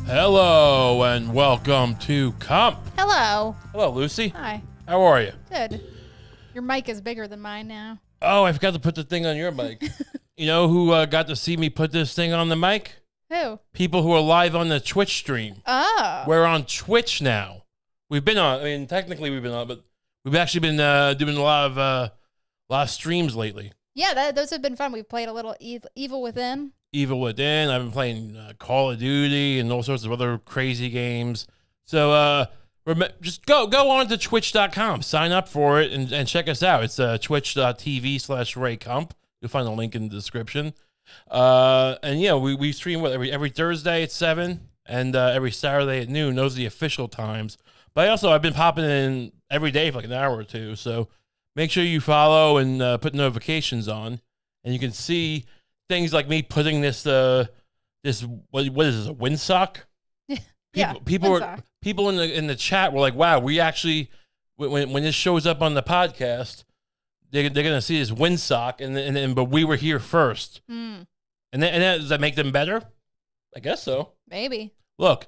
Hello and welcome to Kump. Hello. Hello, Lucy. Hi. How are you? Good. Your mic is bigger than mine now. Oh, I forgot to put the thing on your mic. You know who got to see me put this thing on the mic? Who? People who are live on the Twitch stream. Oh. We're on Twitch now. We've been on, I mean, technically we've been on, but we've actually been doing a lot of streams lately. Yeah, those have been fun. We've played a little Evil Within. Evil Within. I've been playing Call of Duty and all sorts of other crazy games. So just go on to twitch.com, sign up for it, and check us out. It's twitch.tv/RayKump. You'll find a link in the description. And yeah, we stream every Thursday at 7 and every Saturday at noon. Those are the official times. But I've been popping in every day for like an hour or two. So make sure you follow and put notifications on, and you can see things like me putting this what is this, a windsock? People in the chat were like, "Wow, we actually when this shows up on the podcast, they're gonna see this windsock, and but we were here first." And does that make them better? I guess so. Maybe. Look,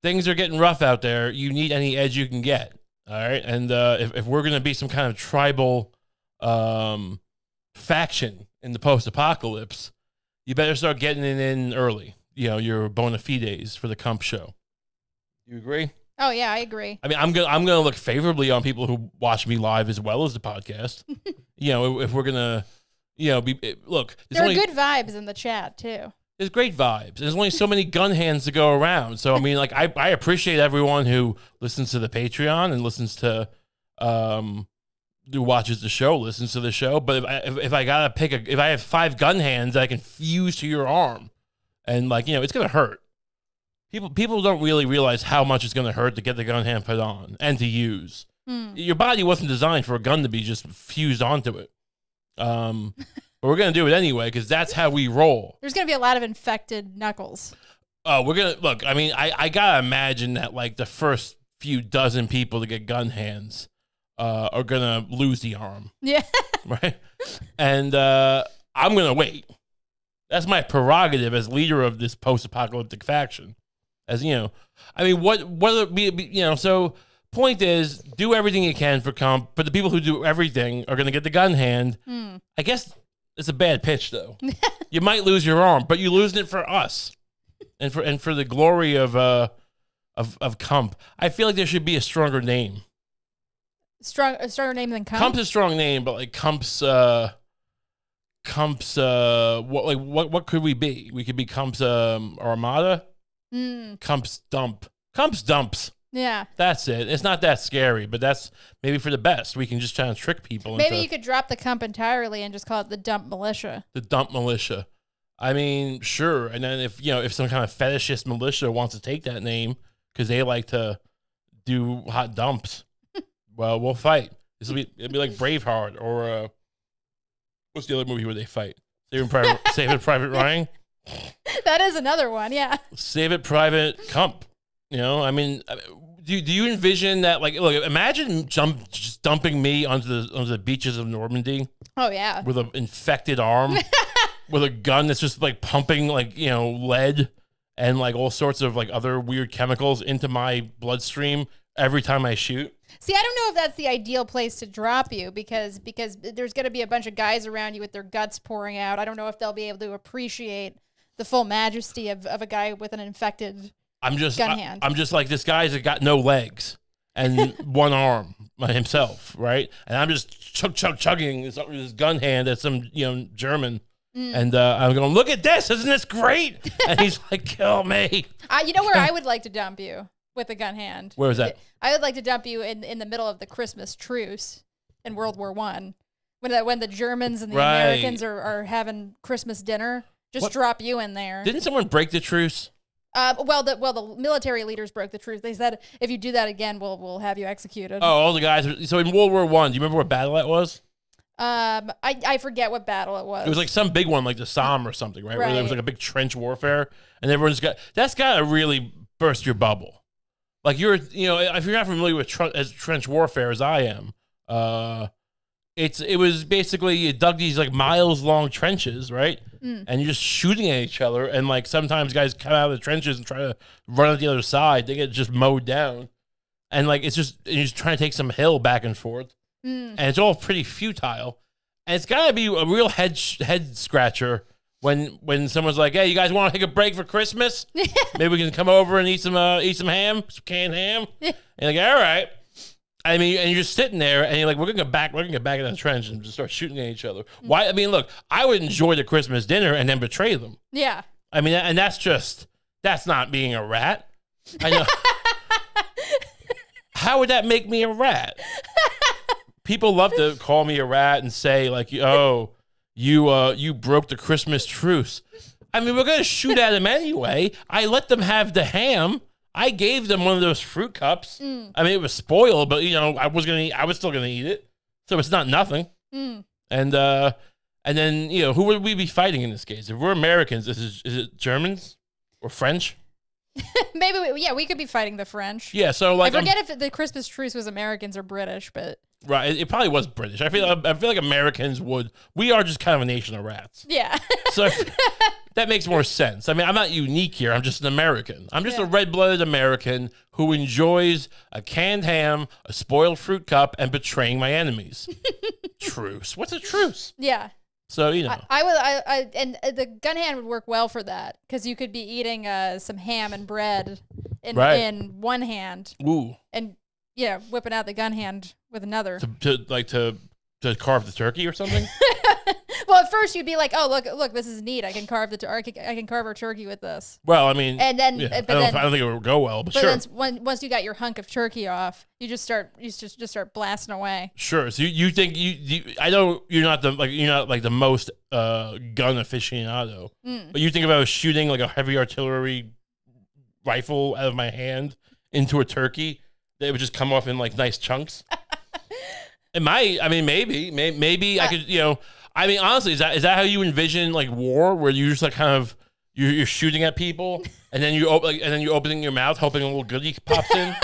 things are getting rough out there. You need any edge you can get. All right, and if we're gonna be some kind of tribal faction in the post-apocalypse, you better start getting it in early. You know, your bona fides for the Kump show. You agree? Oh yeah, I agree. I mean, I'm gonna look favorably on people who watch me live as well as the podcast. You know, if we're gonna, look. There are good vibes in the chat too. There's great vibes. There's only so many gun hands to go around. So I mean, like, I appreciate everyone who listens to the Patreon and listens to, who watches the show, listens to the show. But if I gotta pick if I have 5 gun hands that I can fuse to your arm, and like, it's gonna hurt. People don't really realize how much it's gonna hurt to get the gun hand put on and to use. Your body wasn't designed for a gun to be just fused onto it. But we're going to do it anyway because that's how we roll. There's going to be a lot of infected knuckles. Oh, we're going to... Look, I mean, I got to imagine that, like, the first few dozen people to get gun hands are going to lose the arm. Yeah. Right? And I'm going to wait. That's my prerogative as leader of this post-apocalyptic faction. As, I mean, so... Point is, do everything you can for Kump, but the people who do everything are going to get the gun hand. I guess it's a bad pitch, though. You might lose your arm, but you're losing it for us, and for the glory of Kump. I feel like there should be a stronger name. A stronger name than Kump? Kump's a strong name, but like Kump's what could we be? We could be Kump's Armada. Kump's Dump. Kump's Dumps. Yeah. That's it. It's not that scary, but that's maybe for the best. We can just try and trick people. Maybe you could drop the Kump entirely and just call it the Dump Militia. The Dump Militia. I mean, sure. And then if some kind of fetishist militia wants to take that name because they like to do hot dumps, well, we'll fight. It'll be like Braveheart or what's the other movie where they fight? Saving Private Ryan? That is another one, yeah. Save It Private Kump. I mean, do you envision that? Like, look, imagine just dumping me onto the beaches of Normandy. Oh yeah, with an infected arm, with a gun that's just like pumping like lead and like all sorts of like other weird chemicals into my bloodstream every time I shoot. See, I don't know if that's the ideal place to drop you because there's going to be a bunch of guys around you with their guts pouring out. I don't know if they'll be able to appreciate the full majesty of a guy with an infected. I'm just like, this guy's got no legs and one arm himself, right? And I'm just chugging this gun hand at some German, and I'm going, look at this, isn't this great? And he's like, kill me. You know where I would like to dump you with a gun hand? Where is that? I would like to dump you in the middle of the Christmas truce in World War I, when the Germans and the Americans are having Christmas dinner. Just drop you in there. Didn't someone break the truce? Well, the military leaders broke the truce. They said, if you do that again, we'll have you executed. Oh, all the guys. So in World War I, do you remember what battle that was? I forget what battle it was. It was like some big one, like the Somme or something, right? Where there was like a big trench warfare, and everyone's that's got to really burst your bubble. Like if you're not familiar with trench warfare as I am, it was basically you dug these like miles long trenches, right? And you're just shooting at each other, and like sometimes guys come out of the trenches and try to run at the other side. They get just mowed down, and like you're just trying to take some hill back and forth, and it's all pretty futile. And it's gotta be a real head scratcher when someone's like, "Hey, you guys want to take a break for Christmas? Maybe we can come over and eat some ham, some canned ham." And you're like, "All right." I mean, and you're just sitting there, and you're like, we're gonna get back in the trench and just start shooting at each other. Why? I mean, look, I would enjoy the Christmas dinner and then betray them. Yeah. I mean, and that's not being a rat. I know. How would that make me a rat? People love to call me a rat and say like, "Oh, you broke the Christmas truce." I mean, we're gonna shoot at them anyway. I let them have the ham. I gave them one of those fruit cups. I mean, it was spoiled, but I was still gonna eat it, so it's not nothing. And then who would we be fighting in this case? If we're Americans, is it Germans or French? Maybe we could be fighting the French. Yeah, so like I forget if the Christmas truce was Americans or British, but right, it probably was British. I feel like Americans would. We are just kind of a nation of rats. Yeah. So that makes more sense. I mean, I'm not unique here. I'm just an American. I'm just a red-blooded American who enjoys a canned ham, a spoiled fruit cup, and betraying my enemies. Truce. What's a truce? Yeah. So and the gun hand would work well for that because you could be eating some ham and bread in one hand. Ooh. And whipping out the gun hand with another to carve the turkey or something. Well, at first you'd be like, "Oh, look, this is neat. I can carve I can carve our turkey with this." Well, I mean, and then, I don't think it would go well, but sure. Then once you got your hunk of turkey off, you just start blasting away. Sure. So you think I know you're not the most gun aficionado, but you think if I was shooting like a heavy artillery rifle out of my hand into a turkey, that it would just come off in like nice chunks. It might. I mean, maybe I could. I mean, honestly, is that how you envision like war, where you just like kind of you're shooting at people, and then you're opening your mouth, hoping a little goodie pops in?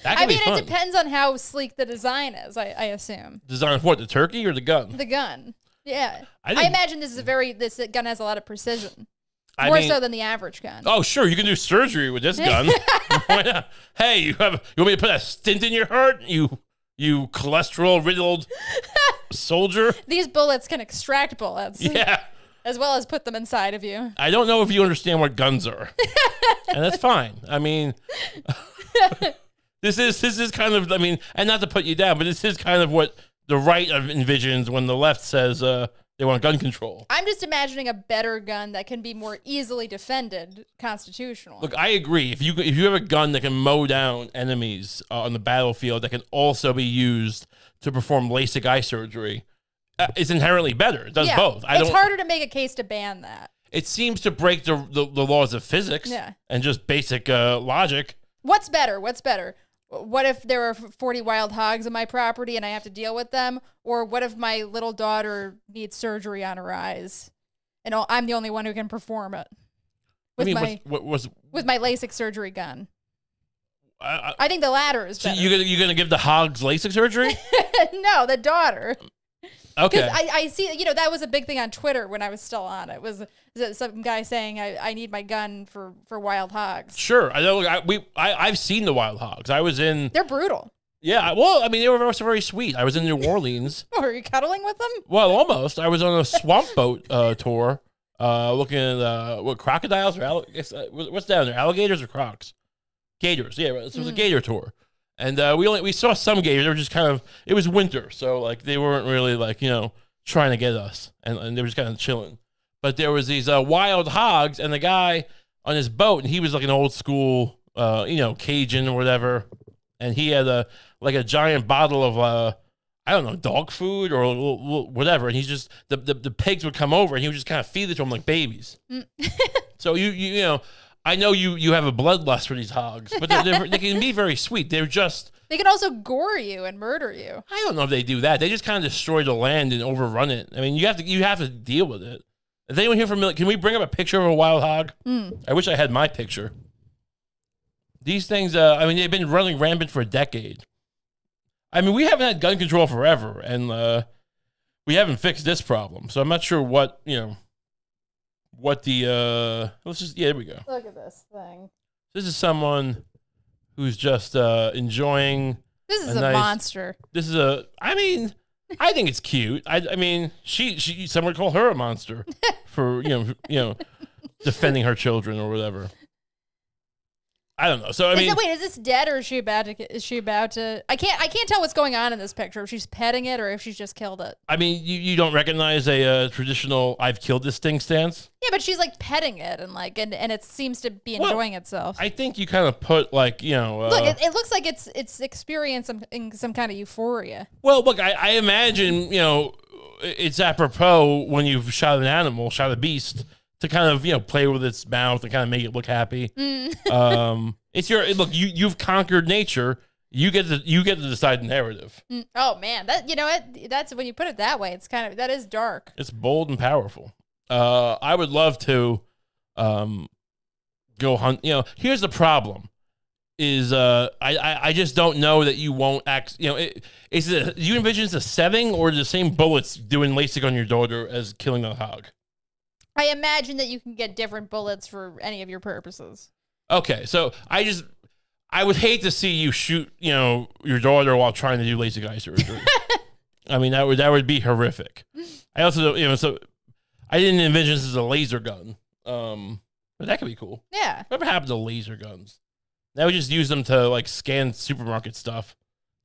I mean, it depends on how sleek the design is. I assume. Design of what? The turkey or the gun? The gun. Yeah. I imagine this gun has a lot of precision. More so than the average gun. Oh, sure. You can do surgery with this gun. Why not? Hey, you want me to put a stint in your heart? You cholesterol-riddled soldier? These bullets can extract bullets. Yeah. As well as put them inside of you. I don't know if you understand what guns are. And that's fine. I mean, this is kind of, I mean, and not to put you down, but this is kind of what the right envisions when the left says they want gun control. I'm just imagining a better gun that can be more easily defended constitutionally. Look, I agree. If you have a gun that can mow down enemies on the battlefield that can also be used to perform LASIK eye surgery, it's inherently better. It does both. It's harder to make a case to ban that. It seems to break the laws of physics and just basic logic. What's better? What if there are 40 wild hogs on my property and I have to deal with them? Or what if my little daughter needs surgery on her eyes and I'm the only one who can perform it with my LASIK surgery gun? I think the latter is better. So you're gonna give the hogs LASIK surgery? No, the daughter. Okay. Because I see, that was a big thing on Twitter when I was still on. It was some guy saying, I need my gun for wild hogs. Sure. I know. I've seen the wild hogs. I was in. They're brutal. Yeah. Well, I mean, they were also very sweet. I was in New Orleans. Oh, are you cuddling with them? Well, almost. I was on a swamp boat tour looking at what crocodiles or what's down there? Alligators or crocs? Gators. Yeah. It was a gator tour. And we saw some gators. They were just kind of, it was winter, so like they weren't really like trying to get us, and they were just kind of chilling. But there was these wild hogs, and the guy on his boat, and he was like an old school, Cajun or whatever, and he had a giant bottle of I don't know, dog food or whatever, and he's just the pigs would come over, and he would just kind of feed it to them like babies. So you know. I know you have a bloodlust for these hogs, but they can be very sweet. They can also gore you and murder you. I don't know if they do that. They just kind of destroy the land and overrun it. I mean, you have to deal with it. Is anyone here familiar? Can we bring up a picture of a wild hog? I wish I had my picture. These things, I mean, they've been running rampant for a decade. I mean, we haven't had gun control forever, and we haven't fixed this problem. So I'm not sure what what the let's just there we go. Look at this thing. This is someone who's just enjoying. This is a monster. This is a. I mean, I think it's cute. I mean, she some would call her a monster for defending her children or whatever. I don't know. So I mean, wait, is this dead or is she about to? Is she about to? I can't tell what's going on in this picture. If she's petting it or if she's just killed it. I mean, you don't recognize a traditional "I've killed this thing" stance. Yeah, but she's like petting it and it seems to be enjoying itself. I think you kind of put like look, it looks like it's experiencing some kind of euphoria. Well, look, I imagine it's apropos when you've shot an animal, shot a beast, to kind of play with its mouth and kind of make it look happy. It's look. You've conquered nature. You get to decide the narrative. Oh man, that's when you put it that way. It's that is dark. It's bold and powerful. I would love to go hunt. Here's the problem: is I just don't know that you won't act. Do you envision it's a setting or the same bullets doing LASIK on your daughter as killing a hog? I imagine that you can get different bullets for any of your purposes. Okay, so I would hate to see you shoot, your daughter while trying to do LASIK eye surgery. I mean, that would be horrific. I also, so I didn't envision this as a laser gun, but that could be cool. Yeah. Whatever happened to laser guns? Now we just use them to like scan supermarket stuff.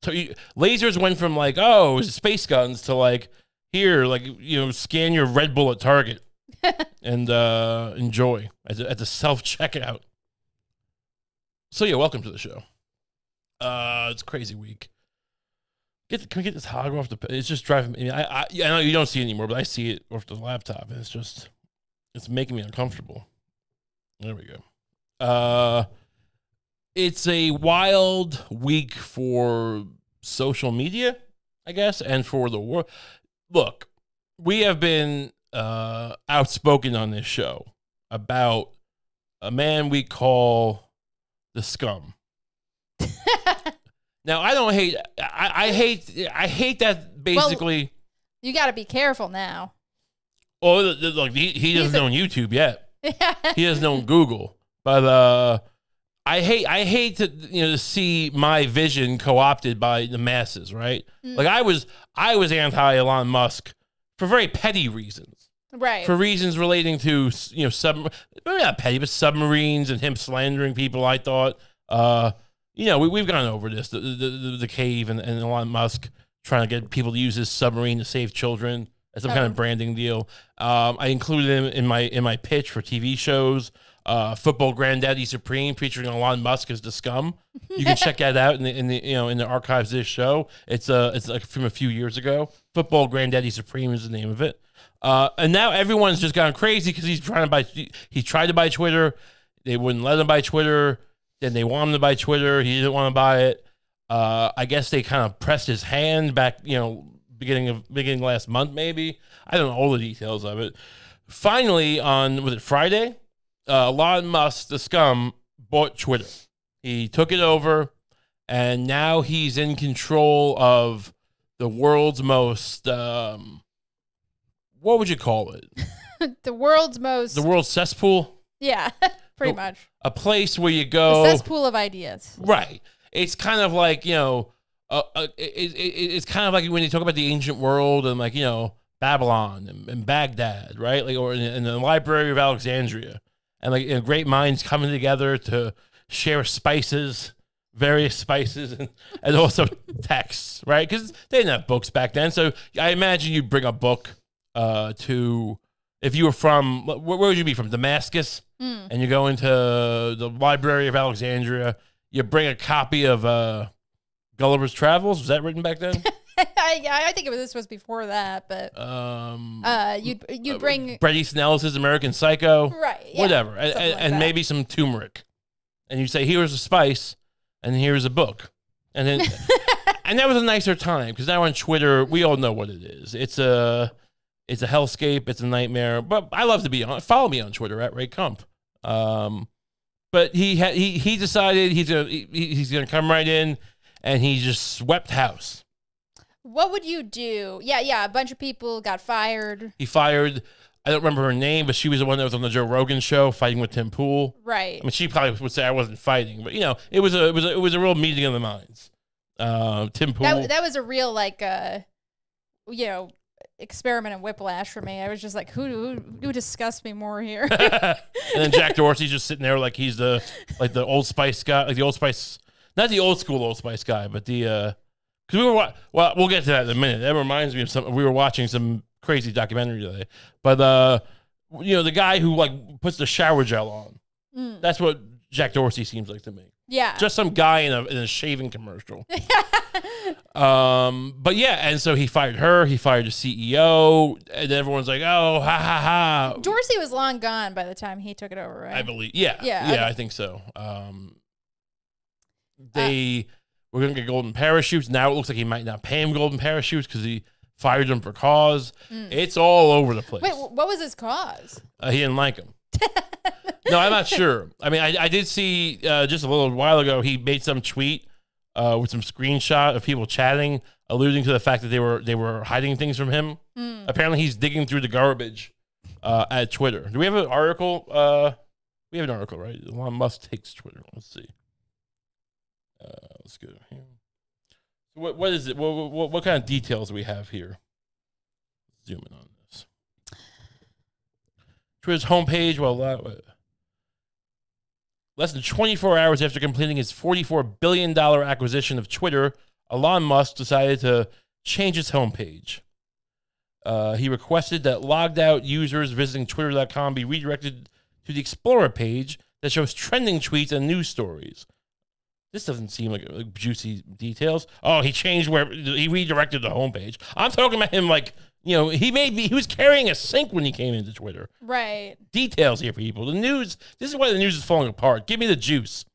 So lasers went from like, oh, space guns to like here, like scan your Red Bull at Target. And enjoy at the self-checkout. So yeah, welcome to the show. It's a crazy week. Can we get this hog off the? It's just driving me. I know you don't see it anymore, but I see it off the laptop, and it's making me uncomfortable. There we go. It's a wild week for social media, I guess, and for the world. Look, we have been outspoken on this show about a man we call the Scum. Now I don't hate. I hate that basically. Well, you got to be careful now. Oh, look, he doesn't know YouTube yet. He doesn't know Google, but I hate to see my vision co-opted by the masses, right? Like I was anti Elon Musk for very petty reasons. Right. For reasons relating to, maybe not petty, but submarines and him slandering people, I thought. We've gone over this, the cave and Elon Musk trying to get people to use his submarine to save children as some kind of branding deal. I included him in my pitch for TV shows. Football Granddaddy Supreme featuring Elon Musk as the Scum. You can check that out in the archives of this show. It's like from a few years ago. Football Granddaddy Supreme is the name of it. And now everyone's just gone crazy because he tried to buy Twitter. They wouldn't let him buy Twitter. Then they want him to buy Twitter. He didn't want to buy it. I guess they kind of pressed his hand back, beginning last month, maybe. I don't know all the details of it. Finally, was it Friday? Elon Musk, the Scum, bought Twitter. He took it over, and now he's in control of the world's most, what would you call it? The world's cesspool? Yeah, pretty much. A place where you go. A cesspool of ideas. Right. It's kind of like, it's kind of like when you talk about the ancient world and like, Babylon and Baghdad, right? Like, or in the Library of Alexandria. And like great minds coming together to share various spices, and also texts, right? Because they didn't have books back then. So I imagine you'd bring a book if you were from, where would you be from? Damascus? And you go into the Library of Alexandria, you bring a copy of Gulliver's Travels. Was that written back then? I think this was before that, but you'd bring Bret Easton Ellis's American Psycho, right? Yeah, whatever, and maybe some turmeric, and you say, "Here's a spice, and here's a book," and then and that was a nicer time because now on Twitter we all know what it is. It's a hellscape. It's a nightmare. But I love to be on. Follow me on Twitter at Ray Kump. But he decided he's gonna come right in. and he just swept house. What would you do? Yeah, a bunch of people got fired. He fired, I don't remember her name, but she was the one that was on the Joe Rogan show fighting with Tim Pool. Right. I mean, she probably would say I wasn't fighting, but it was a real meeting of the minds. Tim Pool. That was a real experiment in whiplash for me. I was just like, who disgusts me more here? And then Jack Dorsey's just sitting there like he's the Old Spice guy, like the Old Spice, not the old school Old Spice guy, but the because we'll get to that in a minute. That reminds me of something. We were watching some crazy documentary today, but the guy who puts the shower gel on. That's what Jack Dorsey seems like to me. Yeah, just some guy in a shaving commercial. But yeah, and so he fired her. He fired the CEO, and everyone's like, "Oh, ha ha ha." Dorsey was long gone by the time he took it over, right? I believe. Yeah, I think so. We're gonna get golden parachutes. Now it looks like he might not pay him golden parachutes because he fired him for cause. It's all over the place. Wait, what was his cause? He didn't like him. No, I'm not sure. I mean, I did see just a little while ago he made some tweet with some screenshot of people chatting, alluding to the fact that they were hiding things from him. Apparently, he's digging through the garbage at Twitter. Do we have an article? We have an article, right? Elon Musk takes Twitter. Let's see. Let's go here. What is it? What kind of details do we have here? Zoom in on this. Twitter's homepage. Less than 24 hours after completing his $44 billion acquisition of Twitter, Elon Musk decided to change its homepage. He requested that logged out users visiting twitter.com be redirected to the Explorer page that shows trending tweets and news stories. This doesn't seem like juicy details. Oh, he redirected the homepage. I'm talking about him he was carrying a sink when he came into Twitter. Right. Details here, people. The news, this is why the news is falling apart. Give me the juice.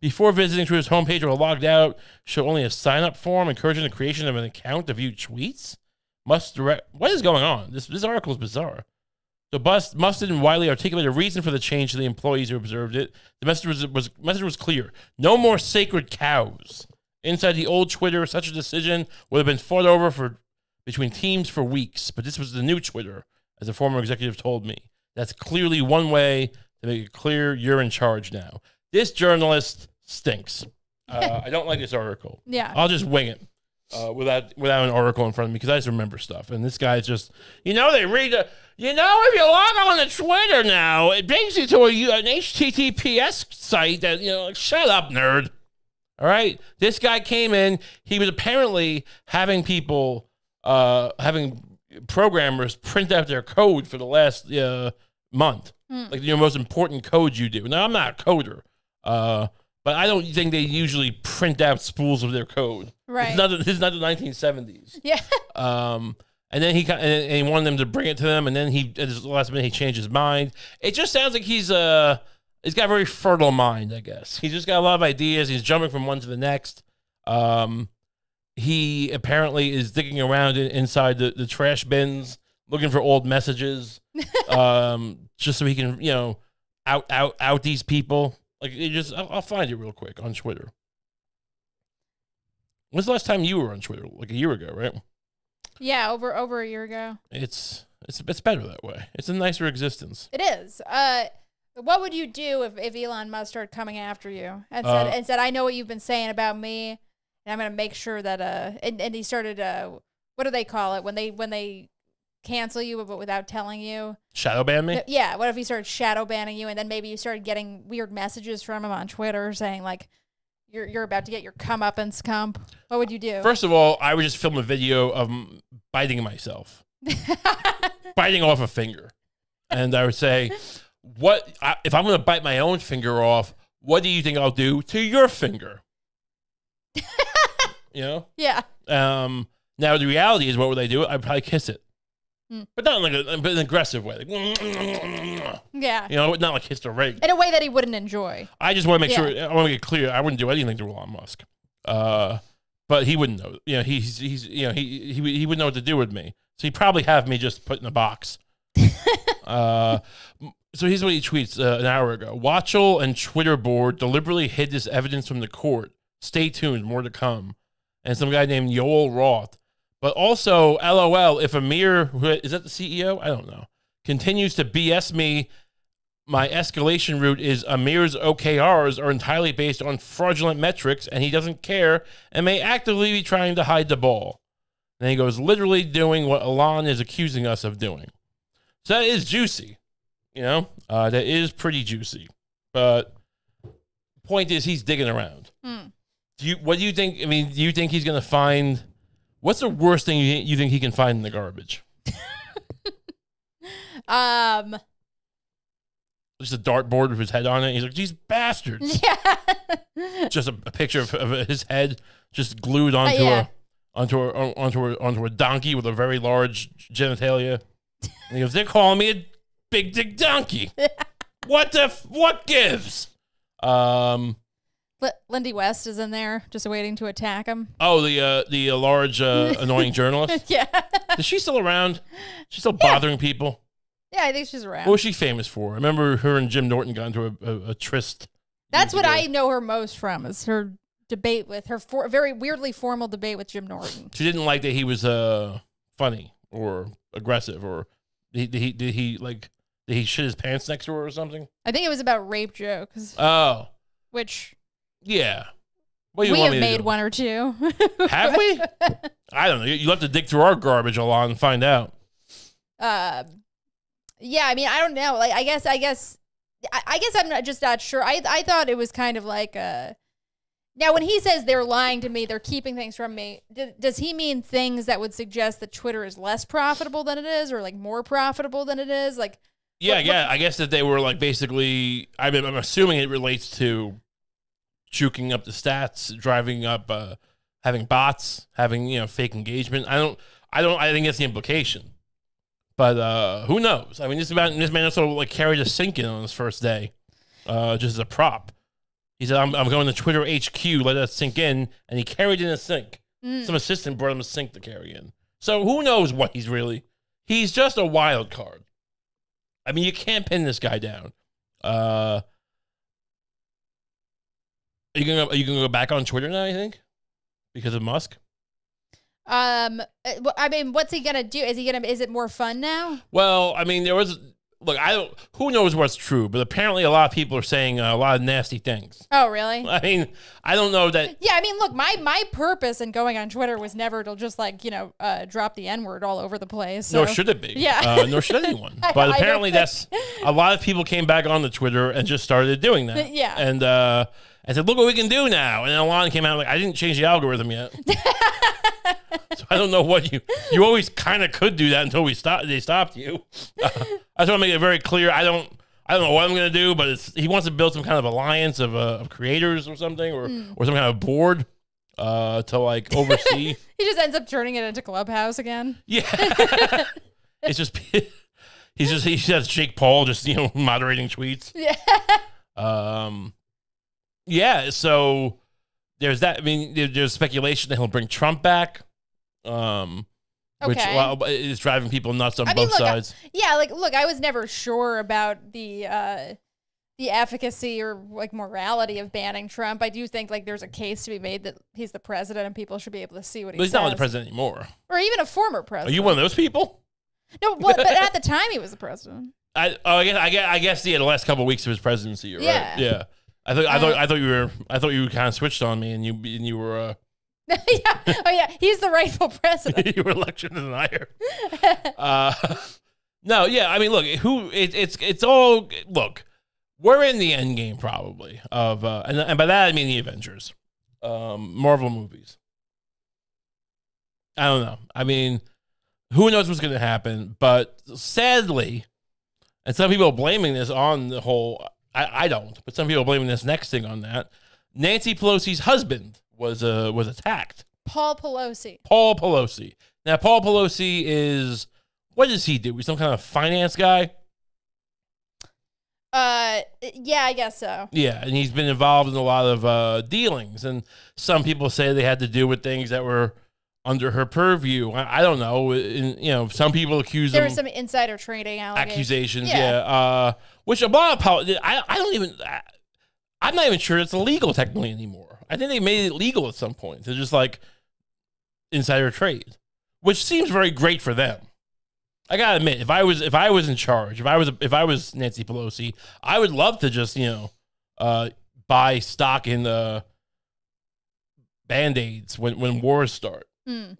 Before visiting Twitter's homepage or logged out, show only a sign-up form encouraging the creation of an account to view tweets. What is going on? This article is bizarre. So Musk didn't widely articulate a reason for the change to the employees who observed it. The message was clear. No more sacred cows. Inside the old Twitter, such a decision would have been fought over between teams for weeks, but this was the new Twitter, as a former executive told me. That's clearly one way to make it clear you're in charge now. This journalist stinks. I don't like this article. Yeah. I'll just wing it without an article in front of me because I just remember stuff. And this guy's just, they read if you log on to Twitter now, it brings you to an HTTPS site that, shut up, nerd. All right? This guy came in. He was apparently having people, having programmers print out their code for the last month. Like your most important code you do. Now, I'm not a coder, but I don't think they usually print out spools of their code. Right. This is not the 1970s. Yeah. And then he wanted them to bring it to them, and then at the last minute he changed his mind. It just sounds like he's got a very fertile mind, I guess. He's just got a lot of ideas. He's jumping from one to the next. He apparently is digging around inside the trash bins, looking for old messages, just so he can, out these people. I'll find it real quick on Twitter. When's the last time you were on Twitter? Like a year ago, right? Yeah, over a year ago. It's better that way. It's a nicer existence. It is. What would you do if Elon Musk started coming after you and said, I know what you've been saying about me, and I'm going to make sure that and he started what do they call it when they cancel you but without telling you? Shadow ban me? Yeah. What if he started shadow banning you and then maybe you started getting weird messages from him on Twitter saying you're about to get your comeuppance, Kump? What would you do? First of all, I would just film a video of biting myself, biting off a finger, and I would say, if I'm going to bite my own finger off, what do you think I'll do to your finger? Yeah. Now the reality is, what would I do? I'd probably kiss it. But not in an aggressive way. Yeah. Not like kiss the ring. In a way that he wouldn't enjoy. I just want to make sure, I want to make it clear, I wouldn't do anything to Elon Musk. But he wouldn't know. He wouldn't know what to do with me. So he'd probably have me just put in a box. So here's what he tweets an hour ago. Watchell and Twitter board deliberately hid this evidence from the court, Stay tuned, more to come. And some guy named Yoel Roth. But also, LOL, if Amir, is that the CEO? I don't know, continues to BS me, my escalation route is Amir's OKRs are entirely based on fraudulent metrics, and he doesn't care and may actively be trying to hide the ball. And he goes, literally doing what Elon is accusing us of doing. So that is juicy, you know? That is pretty juicy. But point is, he's digging around. What do you think? I mean, do you think he's going to find... What's the worst thing you think he can find in the garbage? Just a dartboard with his head on it. He's like, these bastards. Yeah. Just a picture of his head just glued onto a donkey with a very large genitalia. And he goes, they're calling me a big dick donkey. What gives? Lindy West is in there, just waiting to attack him. Oh, the large annoying journalist. Yeah. Is she still around? She's still bothering people. Yeah, I think she's around. What was she famous for? I remember her and Jim Norton got into a tryst. That's what I know her most from, is her debate with her very weirdly formal debate with Jim Norton. She didn't like that he was funny or aggressive, or did he shit his pants next to her or something? I think it was about rape jokes. Oh. Which... Yeah. We have made one or two. Have we? I don't know. You'll have to dig through our garbage a lot and find out. Yeah, I mean, I don't know. Like, I guess I'm just not sure. I thought it was kind of like now when he says they're lying to me, they're keeping things from me, does he mean things that would suggest that Twitter is less profitable than it is, or like more profitable than it is? Like, yeah, I guess that they were like basically. I'm assuming it relates to juking up the stats, driving up, having bots, having fake engagement. I think that's the implication. But who knows? I mean, this man also like carried a sink in on his first day, just as a prop. He said, "I'm going to Twitter HQ, let that sink in," and he carried in a sink. Some assistant brought him a sink to carry in. So who knows what he's really? He's just a wild card. I mean, you can't pin this guy down. Are you gonna go back on Twitter now, you think? Because of Musk? I mean, what's he gonna do? Is it more fun now? Well, I mean, who knows what's true, but apparently a lot of people are saying a lot of nasty things. Oh, really? I mean, I don't know that. Yeah, I mean, look, my purpose in going on Twitter was never to just drop the N-word all over the place. So. Nor should it be. Yeah. Nor should anyone. But apparently that's a lot of people came back on the Twitter and just started doing that. Yeah. And I said, look what we can do now. And then Alon came out like, I didn't change the algorithm yet. So I don't know what you always kind of could do that until they stopped you. I just want to make it very clear. I don't know what I'm going to do, but he wants to build some kind of alliance of creators or something, or some kind of board to like oversee. He just ends up turning it into Clubhouse again. Yeah. It's just he has Jake Paul just moderating tweets. Yeah. Yeah, so there's that. I mean, there's speculation that he'll bring Trump back, which is driving people nuts on both sides. I was never sure about the efficacy or like morality of banning Trump. I do think like there's a case to be made that he's the president and people should be able to see what he says. He's not the president anymore, or even a former president. Are you one of those people? No, but at the time he was the president. I guess the last couple of weeks of his presidency, right? Yeah. I thought you were kind of switched on me, and you were. Yeah. Oh yeah, he's the rightful president. You were election denier. No, yeah. I mean, look, it's all look. We're in the end game probably of, and by that I mean the Avengers, Marvel movies. I don't know. I mean, who knows what's going to happen? But sadly, and some people are blaming this on the whole. I don't, but some people are blaming this next thing on that. Nancy Pelosi's husband was attacked. Paul Pelosi. Now, Paul Pelosi is, what does he do? He's some kind of finance guy? Yeah, I guess so. Yeah, and he's been involved in a lot of dealings, and some people say they had to do with things that were under her purview. I don't know. Some people accuse there him. There was some insider trading accusations. Yeah. Which a lot of I'm not even sure it's illegal technically anymore. I think they made it legal at some point to just like insider trade, which seems very great for them. I gotta admit, if I was in charge, if I was Nancy Pelosi, I would love to just buy stock in the Band-Aids when wars start,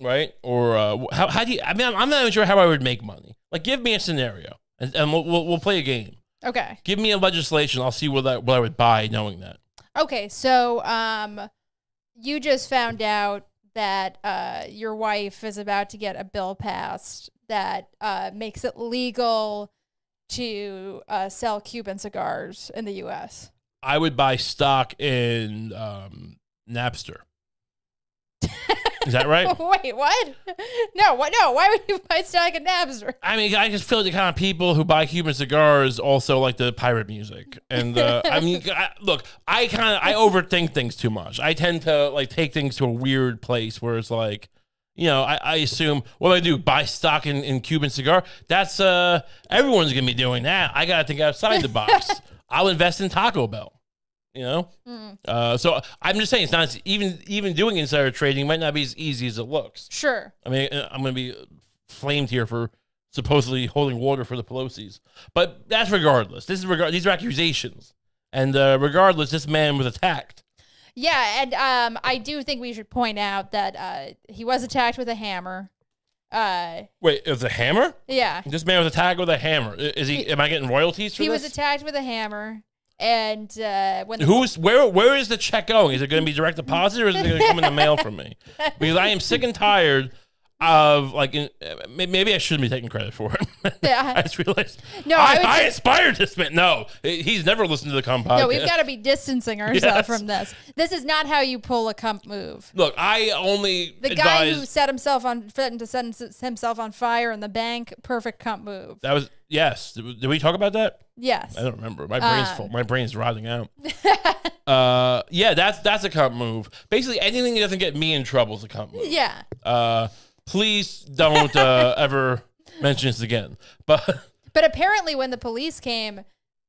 right? Or how do you? I mean, I'm not even sure how I would make money. Like, give me a scenario, and we'll play a game. Okay. Give me a legislation. I'll see what I would buy, knowing that. Okay, so you just found out that your wife is about to get a bill passed that makes it legal to sell Cuban cigars in the U.S. I would buy stock in Napster. Is that right? Wait, what? No, what? No, why would you buy stock in Napster? I mean, I just feel like the kind of people who buy Cuban cigars also like the pirate music. And I mean, look, I overthink things too much. I tend to like take things to a weird place where it's like, I assume what do I do? Buy stock in Cuban cigar? That's everyone's gonna be doing that. I gotta think outside the box. I'll invest in Taco Bell. So I'm just saying it's not even doing insider trading might not be as easy as it looks. Sure. I mean, I'm going to be flamed here for supposedly holding water for the Pelosi's, but that's regardless. These are accusations, and regardless, this man was attacked. Yeah, and I do think we should point out that he was attacked with a hammer. Wait, it was a hammer? Yeah. This man was attacked with a hammer. Am I getting royalties for this? He was attacked with a hammer. And where is the check going? Is it going to be direct deposit or is it going to come in the mail from me? Because I am sick and tired of maybe I shouldn't be taking credit for it. Yeah. I just realized. No, I inspired this man. No, he's never listened to the Kump podcast. No, we've got to be distancing ourselves from this. This is not how you pull a Kump move. Look, I only the guy who set himself on fire in the bank. Perfect Kump move. That was yes. Did we talk about that? Yes. I don't remember. My brain's full. My brain's rotting out. Yeah, that's a Kump move. Basically, anything that doesn't get me in trouble is a Kump move. Yeah. Please don't ever mention this again. But apparently, when the police came,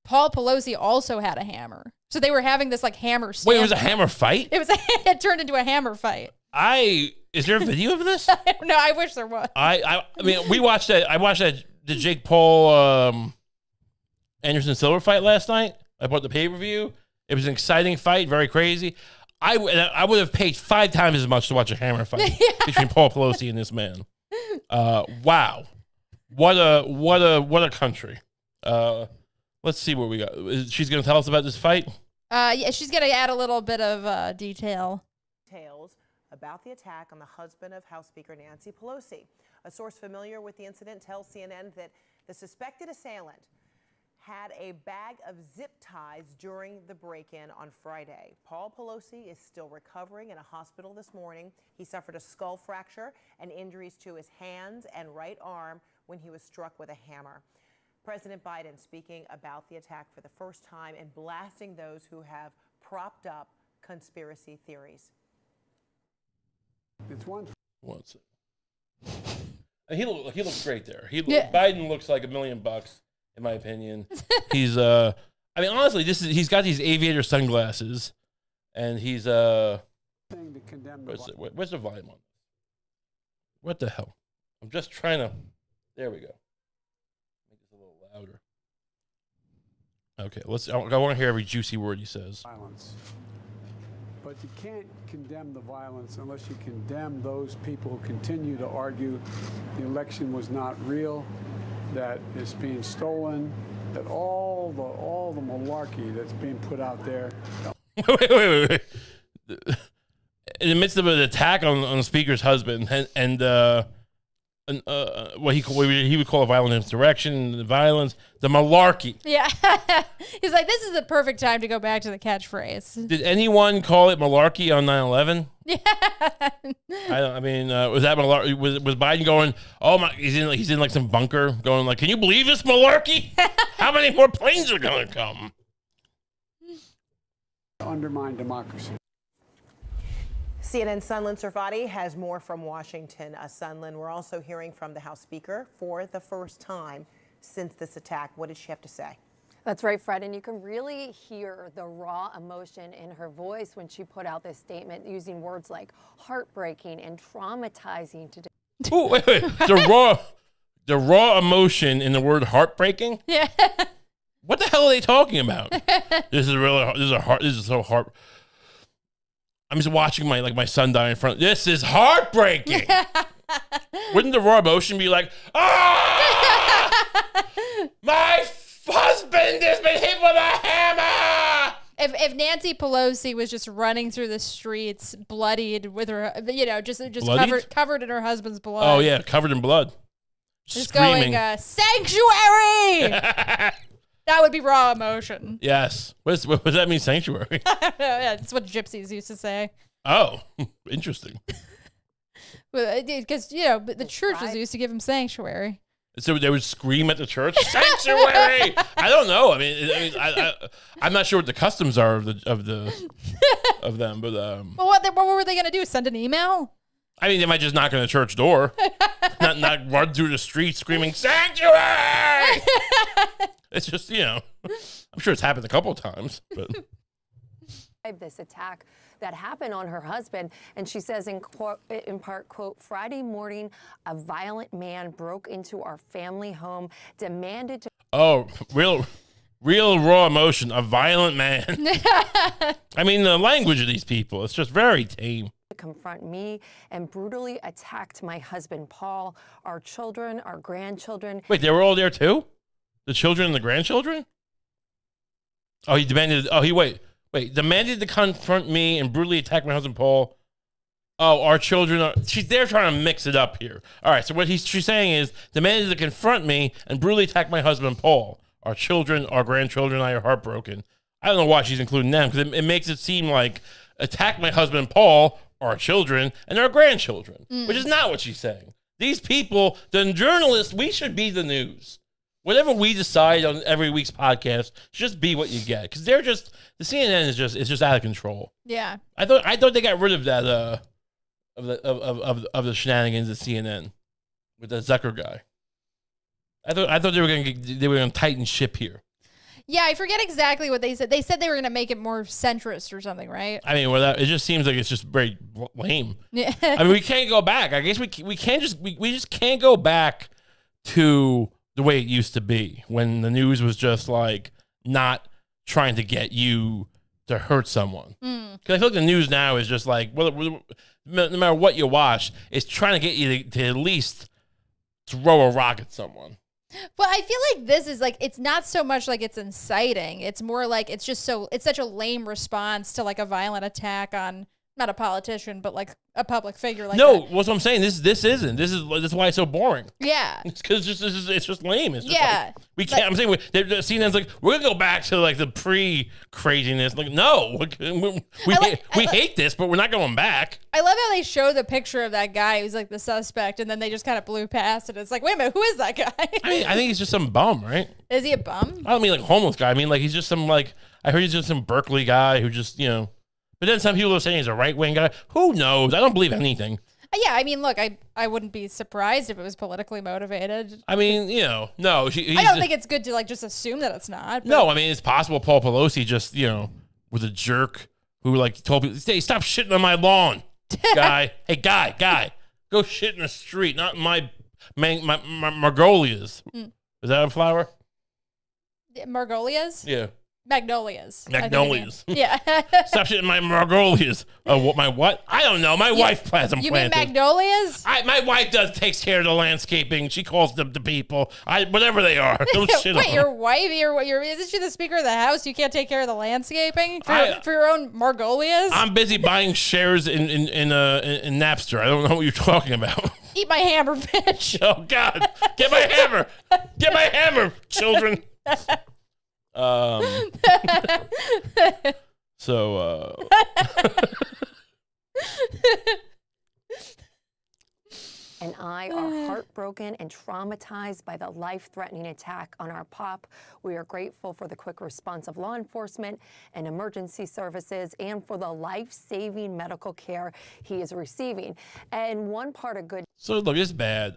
Paul Pelosi also had a hammer. So they were having this like hammer stand. Wait, it was a hammer fight? It turned into a hammer fight. Is there a video of this? No, I wish there was. I mean, we watched that. I watched the Jake Paul Anderson Silva fight last night. I bought the pay-per-view. It was an exciting fight, very crazy. I would have paid 5 times as much to watch a hammer fight between Paul Pelosi and this man. Wow, what a country. Let's see what we got. She's going to tell us about this fight. Yeah, she's going to add a little bit of details about the attack on the husband of House Speaker Nancy Pelosi. A source familiar with the incident tells CNN that the suspected assailant had a bag of zip ties during the break-in on Friday. Paul Pelosi is still recovering in a hospital this morning. He suffered a skull fracture and injuries to his hands and right arm when he was struck with a hammer. President Biden speaking about the attack for the first time and blasting those who have propped up conspiracy theories. It's one second. He looks great there. Biden looks like $1 million, in my opinion. He's I mean, honestly, he's got these aviator sunglasses, and he's where's the volume on? What the hell? I'm just trying to. There we go. Make this a little louder. Okay, I want to hear every juicy word he says. Violence. But you can't condemn the violence unless you condemn those people who continue to argue the election was not real, that it's being stolen, that all the malarkey that's being put out there. Wait. In the midst of an attack on the speaker's husband and what he would call a violent insurrection, the violence, the malarkey. Yeah. He's like, this is the perfect time to go back to the catchphrase. Did anyone call it malarkey on 9/11? Yeah. I mean, was that malarkey? Was Biden going, oh my, he's in like some bunker going like, can you believe this malarkey? How many more planes are going to come? Undermine democracy. CNN's Sunlen Serfati has more from Washington. Sunlen, we're also hearing from the House Speaker for the first time since this attack. What did she have to say? That's right, Fred, and you can really hear the raw emotion in her voice when she put out this statement using words like heartbreaking and traumatizing to Oh, wait. The raw emotion in the word heartbreaking? Yeah. What the hell are they talking about? This is so hard. I'm just watching my son die in front. This is heartbreaking. Wouldn't the raw emotion be like, ah, my husband has been hit with a hammer? If Nancy Pelosi was just running through the streets, bloodied with her, just covered in her husband's blood. Oh yeah, covered in blood. Just Screaming. going, sanctuary! That would be raw emotion. Yes. What does that mean, sanctuary? Yeah, that's what gypsies used to say. Oh, interesting. Because, the churches used to give him sanctuary. So they would scream at the church, sanctuary. I don't know. I mean, I'm not sure what the customs are of them, but Well, what were they going to do? Send an email? I mean, they might just knock on the church door, not run through the street screaming sanctuary. It's just, I'm sure it's happened a couple of times, but this attack that happened on her husband, and she says in part, quote, Friday morning, a violent man broke into our family home, demanded to... Oh, real raw emotion, a violent man. I mean, the language of these people, it's just very tame. Confront me and brutally attacked my husband, Paul, our children, our grandchildren. Wait, they were all there too? The children and the grandchildren? Oh, he demanded, demanded to confront me and brutally attack my husband, Paul. Oh, our children are, they're trying to mix it up here. All right, so what she's saying is, demanded to confront me and brutally attack my husband, Paul. Our children, our grandchildren, and I are heartbroken. I don't know why she's including them, because it makes it seem like attack my husband, Paul, our children, and our grandchildren, which is not what she's saying. These people, the journalists, we should be the news. Whatever we decide on every week's podcast, just be what you get, because the CNN is just out of control. Yeah, I thought they got rid of that of the shenanigans at CNN with the Zucker guy. I thought they were gonna tighten ship here. Yeah, I forget exactly what they said. They said they were gonna make it more centrist or something, right? I mean, it just seems like it's just very lame. Yeah. I mean, we can't go back. I guess we just can't go back to the way it used to be when the news was just like not trying to get you to hurt someone. Because I feel like the news now is just like, well, no matter what you watch, it's trying to get you to at least throw a rock at someone. Well, I feel like this is like, it's not so much like it's inciting. It's more like it's such a lame response to like a violent attack on not a politician, but like a public figure. Like no, what's what I'm saying. This is why it's so boring. Yeah, it's because it's just lame. It's just yeah, like, we can't. I'm saying CNN's like, we're gonna go back to like the pre-craziness. Like, no, we hate this, but we're not going back. I love how they show the picture of that guy who's like the suspect, and then they just kind of blew past it. It's like, wait a minute, who is that guy? I think he's just some bum, right? Is he a bum? I don't mean like homeless guy. I mean like he's just some I heard he's just some Berkeley guy who just But then some people are saying he's a right-wing guy. Who knows? I don't believe anything. Yeah, I mean, look, I wouldn't be surprised if it was politically motivated. I mean, no. I don't think it's good to like just assume that it's not. But. No, I mean, it's possible Paul Pelosi just, was a jerk who like told people, "Hey, stop shitting on my lawn, guy. Hey, guy, go shit in the street, not in my margolias." Is that a flower? Margolias? Yeah. Magnolias. Yeah. Stop shitting my margolias. My what? I don't know. My wife plants them. You mean magnolias? My wife takes care of the landscaping. She calls them to people. Whatever they are. Don't shit on Wait, your wife? Isn't she the Speaker of the House? You can't take care of the landscaping for your own margolias? I'm busy buying shares in Napster. I don't know what you're talking about. Eat my hammer, bitch. Oh God! Get my hammer! Get my hammer, children. And I are heartbroken and traumatized by the life-threatening attack on our pop. We are grateful for the quick response of law enforcement and emergency services and for the life-saving medical care he is receiving. And one part of good... So look, it's bad.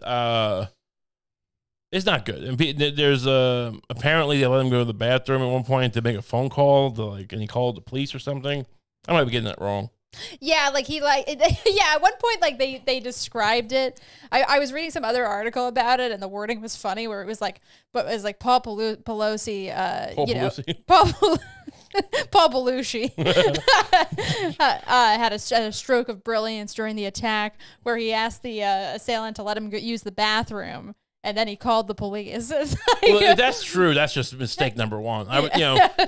It's not good. And there's apparently they let him go to the bathroom at one point to make a phone call and he called the police or something. I might be getting that wrong. Yeah, like yeah, at one point like they described it. I was reading some other article about it and the wording was funny where it was like Paul Pelosi Paul Belushi had a stroke of brilliance during the attack where he asked the assailant to let him use the bathroom. And then he called the police. Well, if that's true, that's just mistake number one. I would,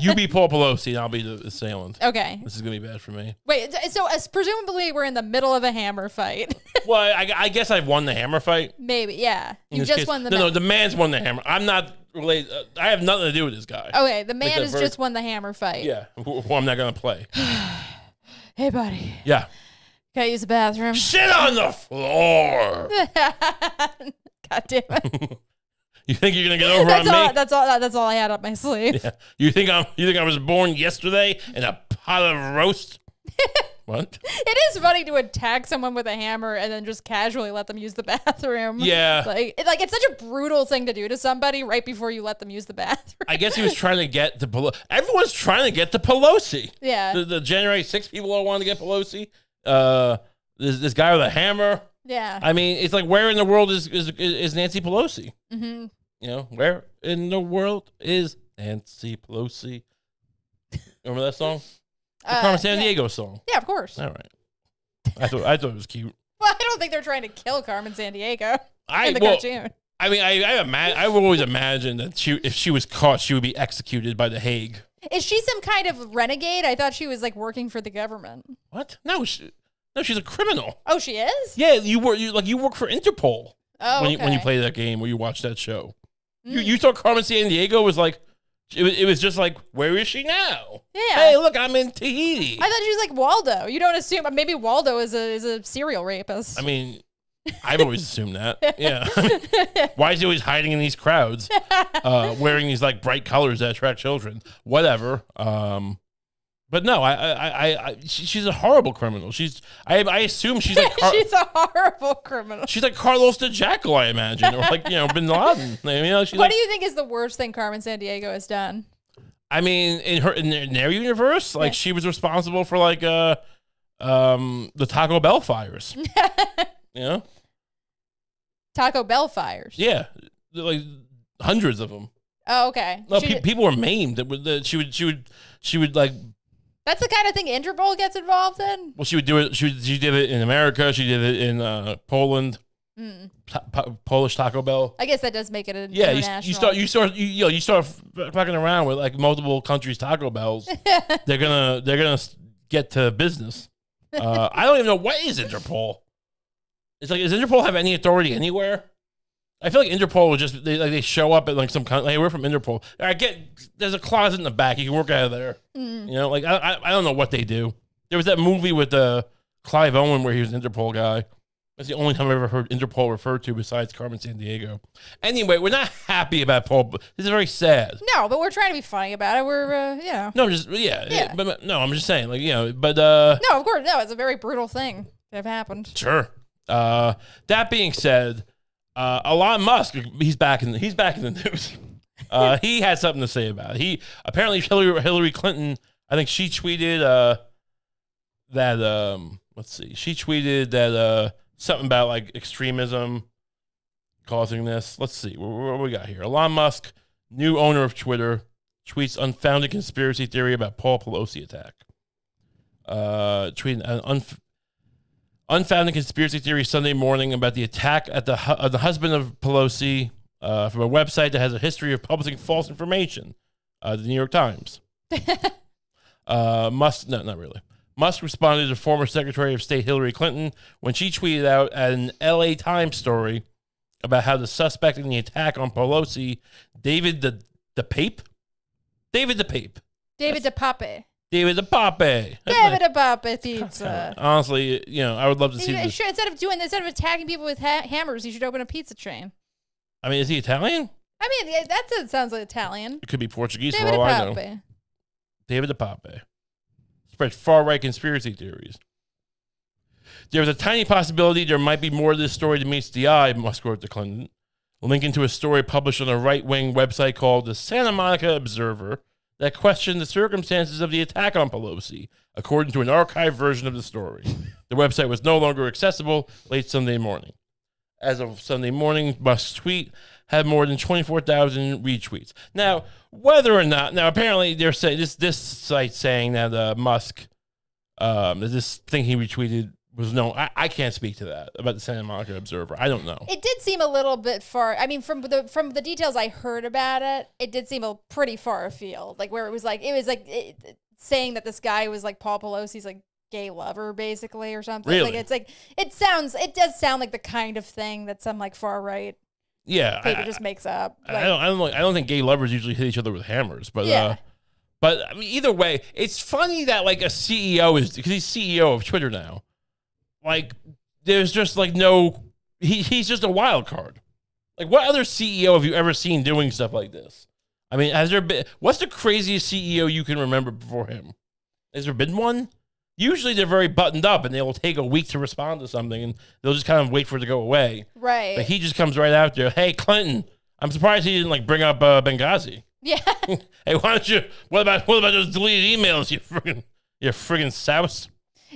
you be Paul Pelosi, and I'll be the assailant. Okay. This is gonna be bad for me. Wait, so presumably we're in the middle of a hammer fight. Well, I guess I've won the hammer fight. Maybe, yeah. You just won the. No, the man's won the hammer. I'm not related. I have nothing to do with this guy. Okay, the man has just won the hammer fight. Yeah, who I'm not gonna play. Hey, buddy. Yeah. Can I use the bathroom? Sit on the floor. God damn it. You think you're gonna get over on me? That's all I had up my sleeve. Yeah. You think I was born yesterday in a pot of roast? What? It is funny to attack someone with a hammer and then just casually let them use the bathroom. Yeah. Like it's such a brutal thing to do to somebody right before you let them use the bathroom. I guess he was trying to get to Pelosi. Everyone's trying to get to Pelosi. Yeah. The January 6 people all want to get Pelosi. This guy with a hammer. Yeah. I mean, it's like, where in the world is Nancy Pelosi? Mm-hmm. Where in the world is Nancy Pelosi? Remember that song? The Carmen Sandiego song. Yeah, of course. All right. I thought it was cute. Well, I don't think they're trying to kill Carmen Sandiego in the cartoon. I mean, I would always imagine that if she was caught, she would be executed by The Hague. Is she some kind of renegade? I thought she was like working for the government. What? No, she's a criminal. Oh, she is? Yeah, you work for Interpol. Oh, when you play that game or you watch that show. You thought Carmen Sandiego was like, it was just like, where is she now? Yeah. Hey, look, I'm in Tahiti. I thought she was like Waldo. You don't assume maybe Waldo is a serial rapist. I mean, I've always assumed that. Yeah. Why is he always hiding in these crowds, wearing these like bright colors that attract children? Whatever. But no, she's a horrible criminal. I assume she's like she's a horrible criminal. She's like Carlos the Jackal, I imagine, or like Bin Laden. What do you think is the worst thing Carmen Sandiego has done? I mean, in their universe, like she was responsible for like the Taco Bell fires. Taco Bell fires. Yeah, like hundreds of them. Oh, okay. No, people were maimed. She would like. That's the kind of thing Interpol gets involved in. Well, she would do it. She did it in America. She did it in Poland. Polish Taco Bell. I guess that does make it an international. You start fucking around with like multiple countries' Taco Bells. they're gonna get to business. I don't even know what is Interpol. It's like, does Interpol have any authority anywhere? I feel like Interpol would just they show up at like some kind. Hey, we're from Interpol. There's a closet in the back. You can work out of there. Like I don't know what they do. There was that movie with Clive Owen where he was an Interpol guy. That's the only time I've ever heard Interpol referred to besides Carmen Sandiego. Anyway, we're not happy about Paul. This is very sad. No, but we're trying to be funny about it. We're No, just but no, I'm just saying but no, of course, no. It's a very brutal thing that have happened. Sure. That being said. Elon Musk, he's back in the news. He had something to say about it. Apparently Hillary Clinton, I think she tweeted that let's see, she tweeted that something about like extremism causing this. Let's see what we got here. Elon Musk, new owner of Twitter, tweets unfounded conspiracy theory about Paul Pelosi attack. Tweeting an unfounded conspiracy theory Sunday morning about the attack at the husband of Pelosi from a website that has a history of publishing false information, the New York Times. Musk, no, not really. Musk responded to former Secretary of State Hillary Clinton when she tweeted out an LA Times story about how the suspect in the attack on Pelosi, David the Pape pizza. Honestly, I would love to see this. Instead of attacking people with hammers, you should open a pizza chain. I mean, is he Italian? I mean, that sounds like Italian. It could be Portuguese for all I know. David the Pape. Spread far-right conspiracy theories. There was a tiny possibility there might be more to this story than meets the eye, Musk wrote to Clinton. linking to a story published on a right-wing website called the Santa Monica Observer that questioned the circumstances of the attack on Pelosi, according to an archived version of the story. The website was no longer accessible late Sunday morning. As of Sunday morning, Musk's tweet had more than 24,000 retweets. Now, whether or not, apparently they're saying this site saying that Musk, this thing he retweeted was no. I can't speak to that about the Santa Monica Observer. I don't know. It did seem a little bit far. I mean, from the details I heard about it, it did seem pretty far afield. Like where it was saying that this guy was like Paul Pelosi's like gay lover, basically, or something. Really? Like it does sound like the kind of thing that some like far right paper just makes up. Like, I don't think gay lovers usually hit each other with hammers, but yeah. But I mean, either way, it's funny that like a CEO because he's CEO of Twitter now. Like, there's just like he's just a wild card. Like, what other CEO have you ever seen doing stuff like this? I mean, has there been? What's the craziest CEO you can remember before him? Has there been one? Usually they're very buttoned up and they will take a week to respond to something and they'll just kind of wait for it to go away. Right. But he just comes right out there. Hey, Clinton, I'm surprised he didn't like bring up Benghazi. Yeah. Hey, why don't you? What about those deleted emails? You friggin' souse.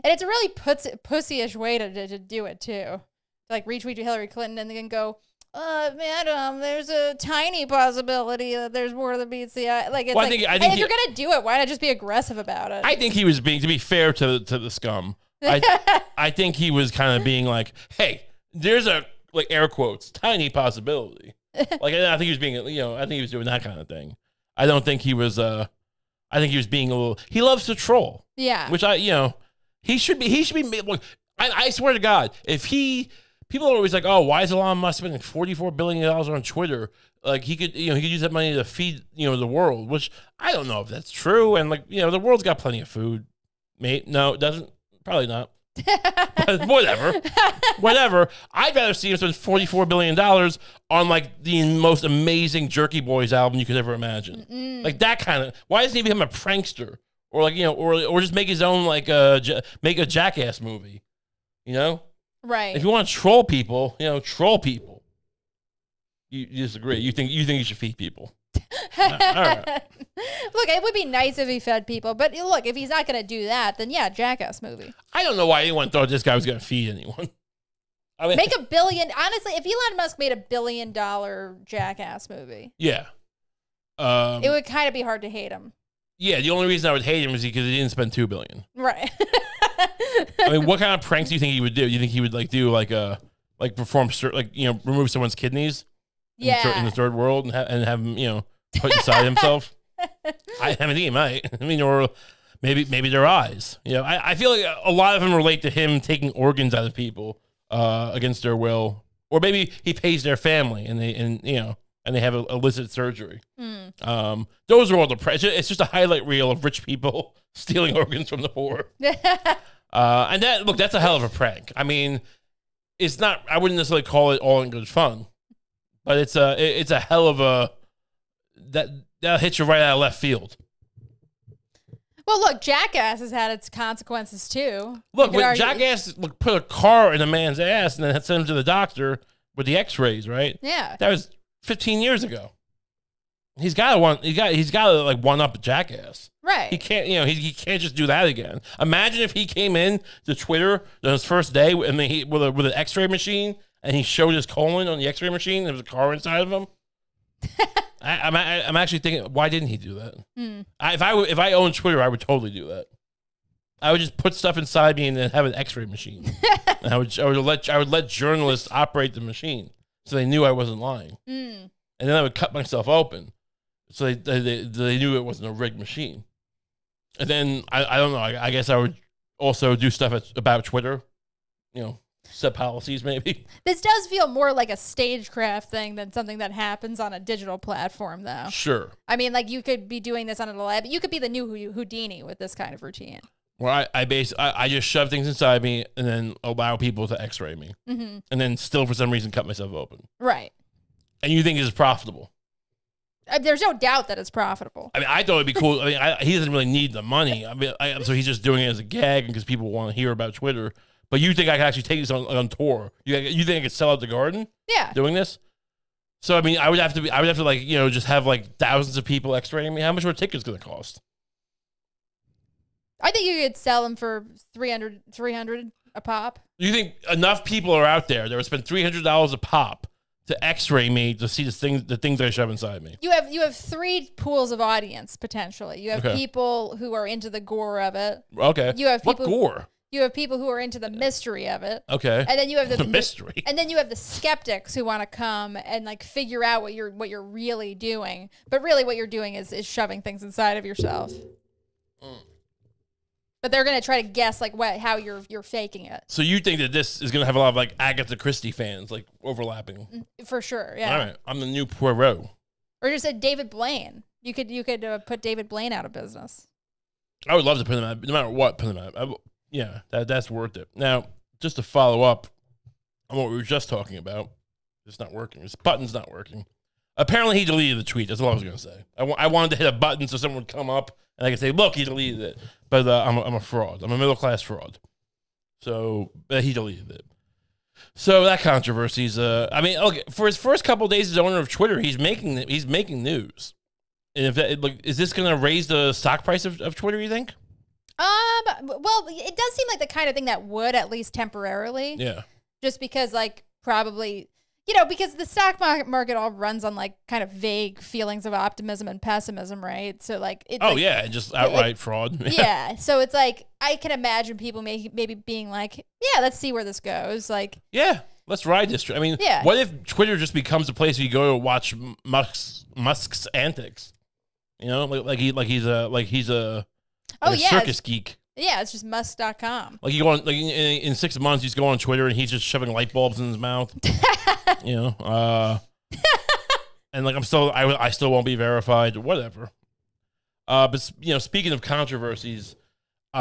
And it's a really pussyish way to do it too. To, like retweet to Hillary Clinton and then go, madam, there's a tiny possibility that there's more than meets the eye. Like, it's well, like, I think if you're gonna do it, why not just be aggressive about it? I think he was being, to be fair to the scum, I think he was kind of being like, hey, there's a, like, air quotes, tiny possibility. Like, I think he was being, I think he was doing that kind of thing. I don't think he was, I think he was being a little, he loves to troll. Yeah. Which he should be, look, I swear to God, people are always like, oh, why is Elon Musk spending $44 billion on Twitter? Like, he could use that money to feed, the world, which I don't know if that's true. And like, the world's got plenty of food, mate. No, it doesn't. Probably not. But whatever. I'd rather see him spend $44 billion on like the most amazing Jerky Boys album you could ever imagine. Like that kind of, why doesn't he become a prankster? Or like, or just make his own, like, make a Jackass movie, Right. If you want to troll people, troll people. You disagree. You think you should feed people. All right. Look, it would be nice if he fed people, but look, if he's not going to do that, then yeah, Jackass movie. I don't know why anyone thought this guy was going to feed anyone. I mean, Make $1 billion. Honestly, if Elon Musk made $1 billion Jackass movie, yeah, it would kind of be hard to hate him. Yeah, the only reason I would hate him is because he didn't spend $2 billion. Right. I mean, what kind of pranks do you think he would do? You think he would like do perform remove someone's kidneys? In the third world and have him put inside himself? I think he might. I mean, or maybe their eyes. I feel like a lot of them relate to him taking organs out of people against their will, or maybe he pays their family and they have illicit surgery. Those are all the it's just a highlight reel of rich people stealing organs from the poor. And that's a hell of a prank. I mean, it's not. I wouldn't necessarily call it all in good fun, but it's a hell of a that hits you right out of left field. Well, look, Jackass has had its consequences too. Look, when Jackass put a car in a man's ass and then sent him to the doctor with the X-rays, right? Yeah, that was 15 years ago. He's got to like one up Jackass. Right. He can't, he can't just do that again. Imagine if he came in to Twitter on his first day and then with an X-ray machine and he showed his colon on the X-ray machine. There was a car inside of him. I'm actually thinking, why didn't he do that? If I owned Twitter, I would totally do that. I would just put stuff inside me and then have an X-ray machine. And I would let journalists operate the machine so they knew I wasn't lying. And then I would cut myself open so they knew it wasn't a rigged machine. And then I don't know. I guess I would also do stuff about Twitter, set policies maybe. This does feel more like a stagecraft thing than something that happens on a digital platform, though. Sure. I mean, like you could be doing this on a lab. You could be the new Houdini with this kind of routine. Where I just shove things inside me and then allow people to X-ray me, and then still for some reason cut myself open. Right. And you think it's profitable? There's no doubt that it's profitable. I mean, I thought it'd be cool. I mean, he doesn't really need the money. I mean, so he's just doing it as a gag because people want to hear about Twitter. But you think I could actually take this on tour? You think I could sell out the Garden? Yeah. Doing this? So I mean, I would have to like, you know, just have like thousands of people X-rating me. How much were tickets going to cost? I think you could sell them for $300 a pop. You think enough people are out there that would spend $300 a pop to X-ray me to see the things I shove inside me? You have three pools of audience potentially. You have Okay. people who are into the gore of it. Okay. You have people what gore? You have people who are into the mystery of it. Okay. And then you have the mystery. And then you have the skeptics who want to come and like figure out what you're really doing. But really what you're doing is shoving things inside of yourself. But they're gonna try to guess like how you're faking it. So you think that this is gonna have a lot of like Agatha Christie fans like overlapping? For sure, yeah. All right, I'm the new Poirot. Or just a David Blaine. You could put David Blaine out of business. I would love to put them out, no matter what. Put them out. Yeah, that's worth it. Now, just to follow up on what we were just talking about, it's not working. This button's not working. Apparently, he deleted the tweet. That's all I was gonna say. I wanted to hit a button so someone would come up and I could say, "Look, he deleted it." But I'm a fraud. I'm a middle class fraud. So he deleted it. So that controversy's. I mean, okay, for his first couple of days as owner of Twitter, he's making news. And if that, like, is this going to raise the stock price of Twitter? You think? Well, it does seem like the kind of thing that would, at least temporarily. Yeah. Just because, like, probably, you know, because the stock market all runs on like kind of vague feelings of optimism and pessimism, right? So like, it's yeah, just outright fraud. Yeah. So it's like I can imagine people maybe being like, yeah, let's see where this goes. Like, yeah, let's ride this. I mean, yeah. What if Twitter just becomes a place where you go to watch Musk's antics? You know, like he's a circus geek. Yeah, it's just Musk.com. Like you go on, like in 6 months, you just go on Twitter and he's just shoving light bulbs in his mouth. You know, and like I still won't be verified. Whatever. But you know, speaking of controversies, you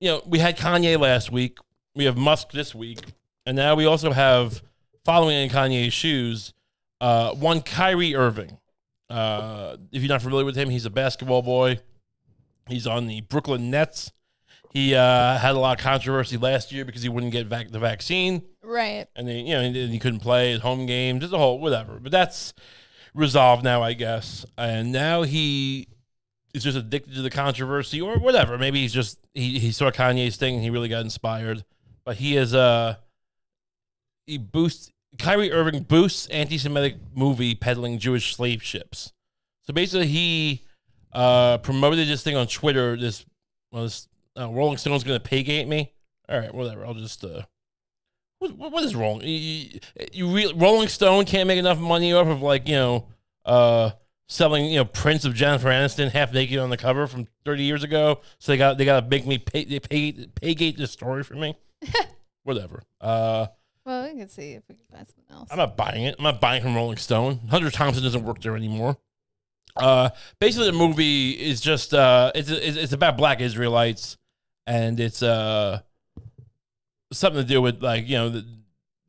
know, we had Kanye last week. We have Musk this week, and now we also have, following in Kanye's shoes, one Kyrie Irving. If you're not familiar with him, he's a basketball boy. He's on the Brooklyn Nets. He had a lot of controversy last year because he wouldn't get the vaccine. Right. And then, you know, he couldn't play his home games. Just a whole whatever. But that's resolved now, I guess. And now he is just addicted to the controversy or whatever. Maybe he's just he saw Kanye's thing and he really got inspired. But he is Kyrie Irving boosts anti-Semitic movie peddling Jewish slave ships. So basically, he promoted this thing on Twitter. This Rolling Stone's going to paygate me. All right, whatever. I'll just what is wrong? Rolling Stone can't make enough money off of, like, you know, selling, you know, prints of Jennifer Aniston half naked on the cover from 30 years ago. So they got to make me paygate this story for me. Whatever. Well, we can see if we can find something else. I'm not buying it. I'm not buying from Rolling Stone. Hunter Thompson doesn't work there anymore. Basically, the movie is just it's about Black Israelites, and it's something to do with, like, you know, the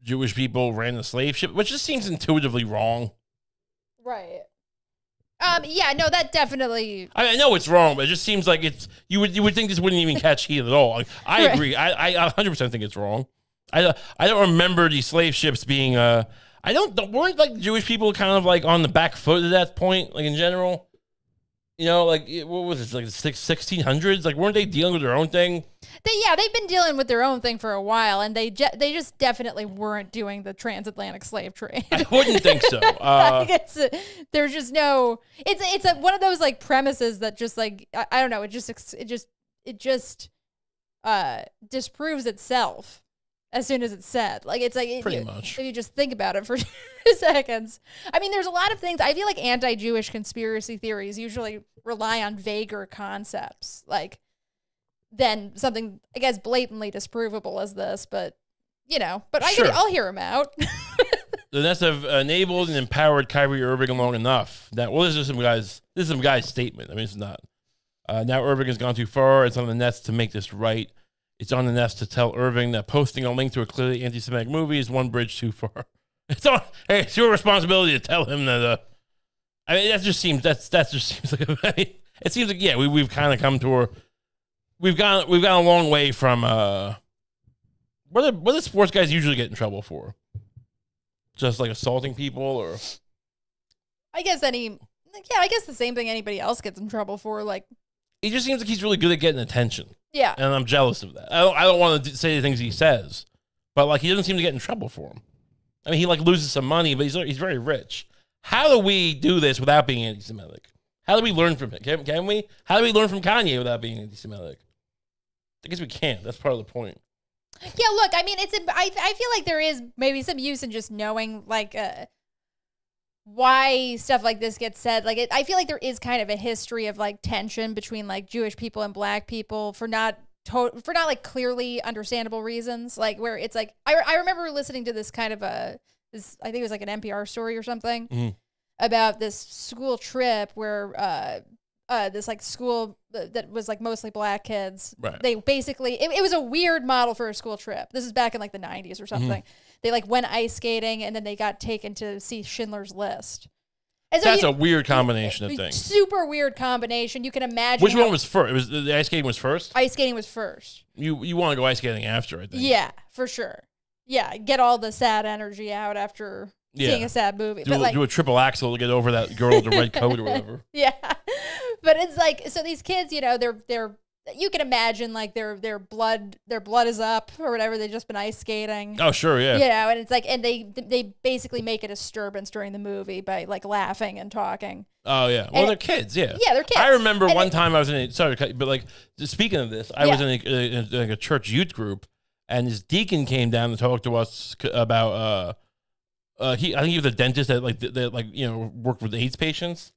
Jewish people ran the slave ship, which just seems intuitively wrong. Right. Yeah. No, that definitely. I know it's wrong, but it just seems like it's you would think this wouldn't even catch heat at all. Like, I agree. I 100% think it's wrong. I don't remember these slave ships being weren't like Jewish people kind of like on the back foot at that point, like in general, you know, like what was it, like the 1600s? Like, weren't they dealing with their own thing? They've been dealing with their own thing for a while, and they just definitely weren't doing the transatlantic slave trade. I wouldn't think so. Like there's just no. It's one of those like premises that just like I don't know. It just disproves itself as soon as it's said. Like, it's like pretty much. If you just think about it for 2 seconds. I mean, there's a lot of things. I feel like anti-Jewish conspiracy theories usually rely on vaguer concepts, like, than something, I guess, blatantly disprovable as this. But, you know, I'll hear them out. The Nets have enabled and empowered Kyrie Irving long enough that, well, this is some guy's statement. I mean, it's not. Now Irving has gone too far. It's on the Nets to make this right. It's on the Nets to tell Irving that posting a link to a clearly anti-Semitic movie is one bridge too far. It's your responsibility to tell him that. I mean, that just seems like. I mean, it seems like, yeah, we've kind of come to we've gone a long way from what do sports guys usually get in trouble for? Just like assaulting people, or I guess I guess the same thing anybody else gets in trouble for. Like, he just seems like he's really good at getting attention. yeah. And I'm jealous of that. I don't want to say the things he says, but like he doesn't seem to get in trouble for them. I mean, he like loses some money, but he's very rich. How do we do this without being anti-Semitic? How do we learn from him? Can we? How do we learn from Kanye without being anti-Semitic? I guess we can't. That's part of the point. Yeah, look, I mean, I feel like there is maybe some use in just knowing, like, why stuff like this gets said. Like, I feel like there is kind of a history of, like, tension between, like, Jewish people and black people for not like clearly understandable reasons. Like, where it's like, I remember listening to this kind of I think it was like an NPR story or something about this school trip where this like school that was like mostly black kids. Right. They basically, it was a weird model for a school trip. This is back in like the 90s or something. They like went ice skating and then they got taken to see Schindler's List. And so That's a weird combination of things. Super weird combination. You can imagine. Which one was first? It was the ice skating was first? Ice skating was first. You want to go ice skating after, I think. Yeah, for sure. Yeah, get all the sad energy out after seeing a sad movie. Do a triple axel to get over that girl with the red coat or whatever. Yeah. But it's like, so these kids, you know, they're you can imagine like their blood is up or whatever. They've just been ice skating. Oh, sure, yeah. You know, and it's like, and they basically make a disturbance during the movie by like laughing and talking. Oh, yeah. Well, they're kids, yeah. Yeah, they're kids. I remember one time I was but like, speaking of this, I was in a church youth group, and this deacon came down to talk to us about, I think he was a dentist that worked with AIDS patients.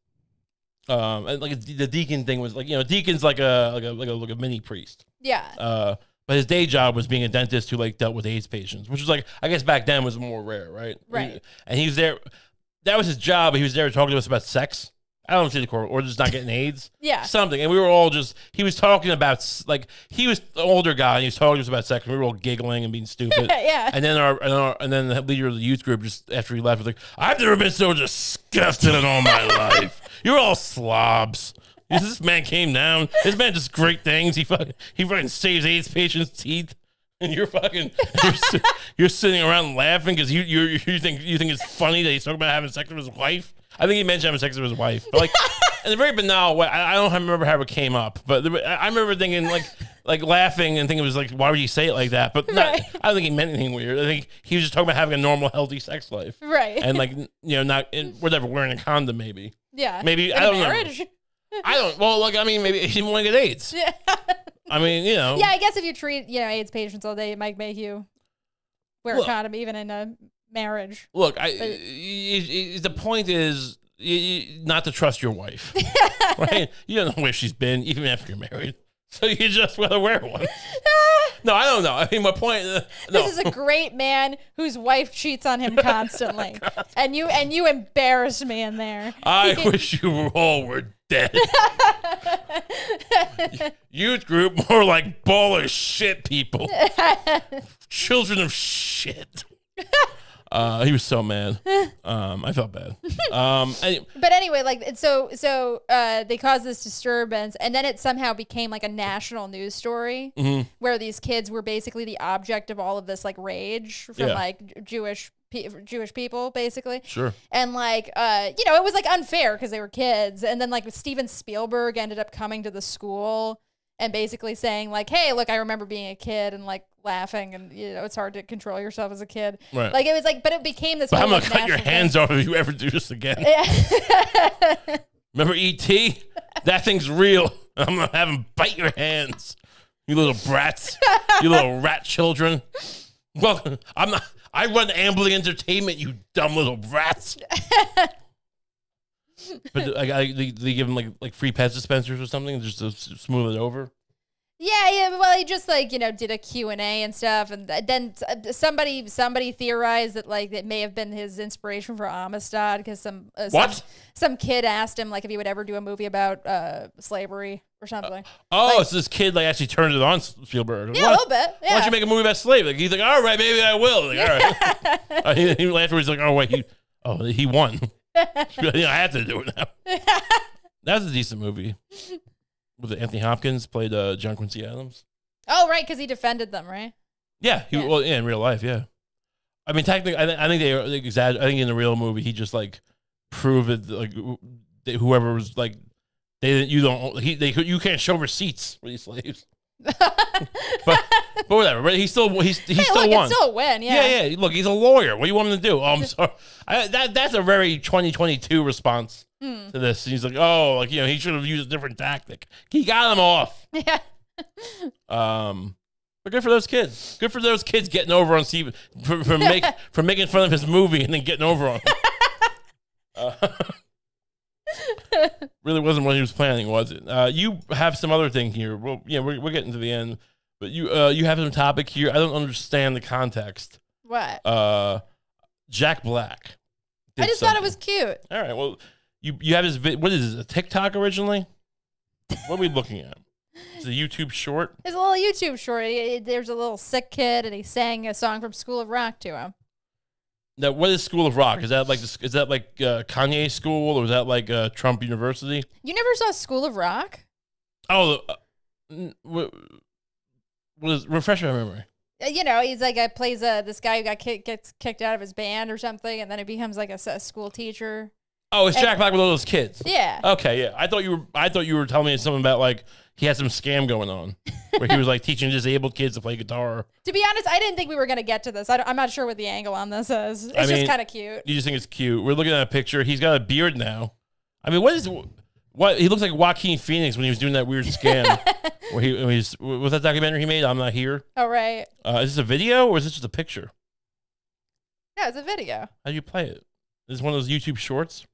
And like the deacon thing was like, deacon's like a mini priest. Yeah. But his day job was being a dentist who like dealt with AIDS patients, which was like, I guess back then was more rare, right? Right. And he was there. That was his job. He was there talking to us about sex. I don't see the core, or just not getting AIDS. Yeah. Something. And we were all he was talking about, like, he was an older guy and he was talking to us about sex, and we were all giggling and being stupid. Yeah. And then the leader of the youth group, just after he left, was like, I've never been so disgusted in all my life. You're all slobs. This man came down. This man does great things. He fucking saves AIDS patients' teeth. And you're sitting around laughing because you think it's funny that he's talking about having sex with his wife. I think he mentioned having sex with his wife, but like in a very banal way. I don't remember how it came up, but I remember thinking like laughing and thinking it was like, why would you say it like that? But not. Right. I don't think he meant anything weird. I think he was just talking about having a normal, healthy sex life, right? And like not whatever, wearing a condom, maybe. Yeah. Maybe I don't know. I don't. Well, like I mean, maybe he didn't want to get AIDS. Yeah. I mean, Yeah, I guess if you treat AIDS patients all day, it might make you wear a condom even in a marriage. Look, the point is not to trust your wife, right? You don't know where she's been, even after you're married. So you just gotta wear one. No, I don't know. I mean, my point. This is a great man whose wife cheats on him constantly, and you embarrassed me in there. I wish you all were dead. Youth group, more like ball of shit people. Children of shit. He was so mad. I felt bad. But anyway, like so they caused this disturbance, and then it somehow became like a national news story where these kids were basically the object of all of this like rage from like Jewish people, basically. Sure. And like it was like unfair because they were kids, and then like Steven Spielberg ended up coming to the school and basically saying like, hey, look, I remember being a kid and like laughing, and it's hard to control yourself as a kid. Right. Like it was like, but it became this. But I'm gonna cut your hands off if you ever do this again. Remember E.T.? That thing's real. I'm gonna have him bite your hands. You little brats. You little rat children. Well, I'm not. I run Ambling Entertainment. You dumb little rats. But they give him like free Pez dispensers or something just to smooth it over. Yeah. Well, he just like did a Q&A and stuff, and then somebody theorized that like it may have been his inspiration for Amistad because some kid asked him like if he would ever do a movie about slavery or something. So this kid like actually turned it on Spielberg. Yeah, a little bit. Yeah. Why don't you make a movie about slavery? Like, he's like, all right, maybe I will. Like, all right. He afterwards like, oh wait, he won. I have to do it now. That was a decent movie. Was it Anthony Hopkins played John Quincy Adams? Oh, right, because he defended them, right? Yeah, in real life, yeah. I mean, technically, I think they exaggerate. I think in the real movie, he just like prove it. Like whoever was like, you can't show receipts for these slaves. but whatever. But he still Hey, still look, won. it's still a win. Yeah. Yeah. Look, he's a lawyer. What do you want him to do? Oh, I'm sorry. That's a very 2022 response to this. He's like, oh, like he should have used a different tactic. He got him off. Yeah. But good for those kids. Good for those kids getting over on Steve for making fun of his movie and then getting over on him. Really wasn't what he was planning, was it? You have some other thing here. Well, yeah, we're getting to the end, but you have some topic here. I don't understand the context. What? Jack Black. I just thought it was cute. All right. Well, you have his what is this? A TikTok originally? What are we looking at? It's a YouTube short. It's a little YouTube short. There's a little sick kid, and he sang a song from School of Rock to him. Now, what is School of Rock? Is that like Kanye School, or is that like Trump University? You never saw School of Rock? Oh, refresh my memory. He's like plays this guy who gets kicked out of his band or something, and then he becomes like a school teacher. Oh, it's Jack Black with all those kids. Yeah. Okay, yeah. I thought you were telling me something about like he had some scam going on where he was like teaching disabled kids to play guitar. To be honest, I didn't think we were gonna get to this. I'm not sure what the angle on this is. It's just kind of cute. You just think it's cute. We're looking at a picture. He's got a beard now. I mean, what he looks like Joaquin Phoenix when he was doing that weird scam. where was that documentary he made? I'm Not Here. Oh right. Is this a video or is this just a picture? Yeah, it's a video. How do you play it? Is this one of those YouTube shorts?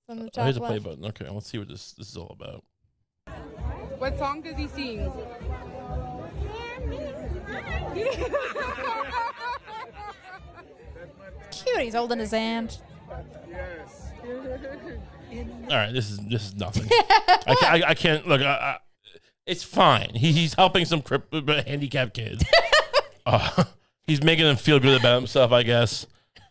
From the Oh, top here's a left. play button. Okay, let's see what this is all about. What song does he sing? Cute. He's holding his hand. All right, this is nothing. I can't look. It's fine. He's helping some handicapped kids. He's making them feel good about himself, I guess.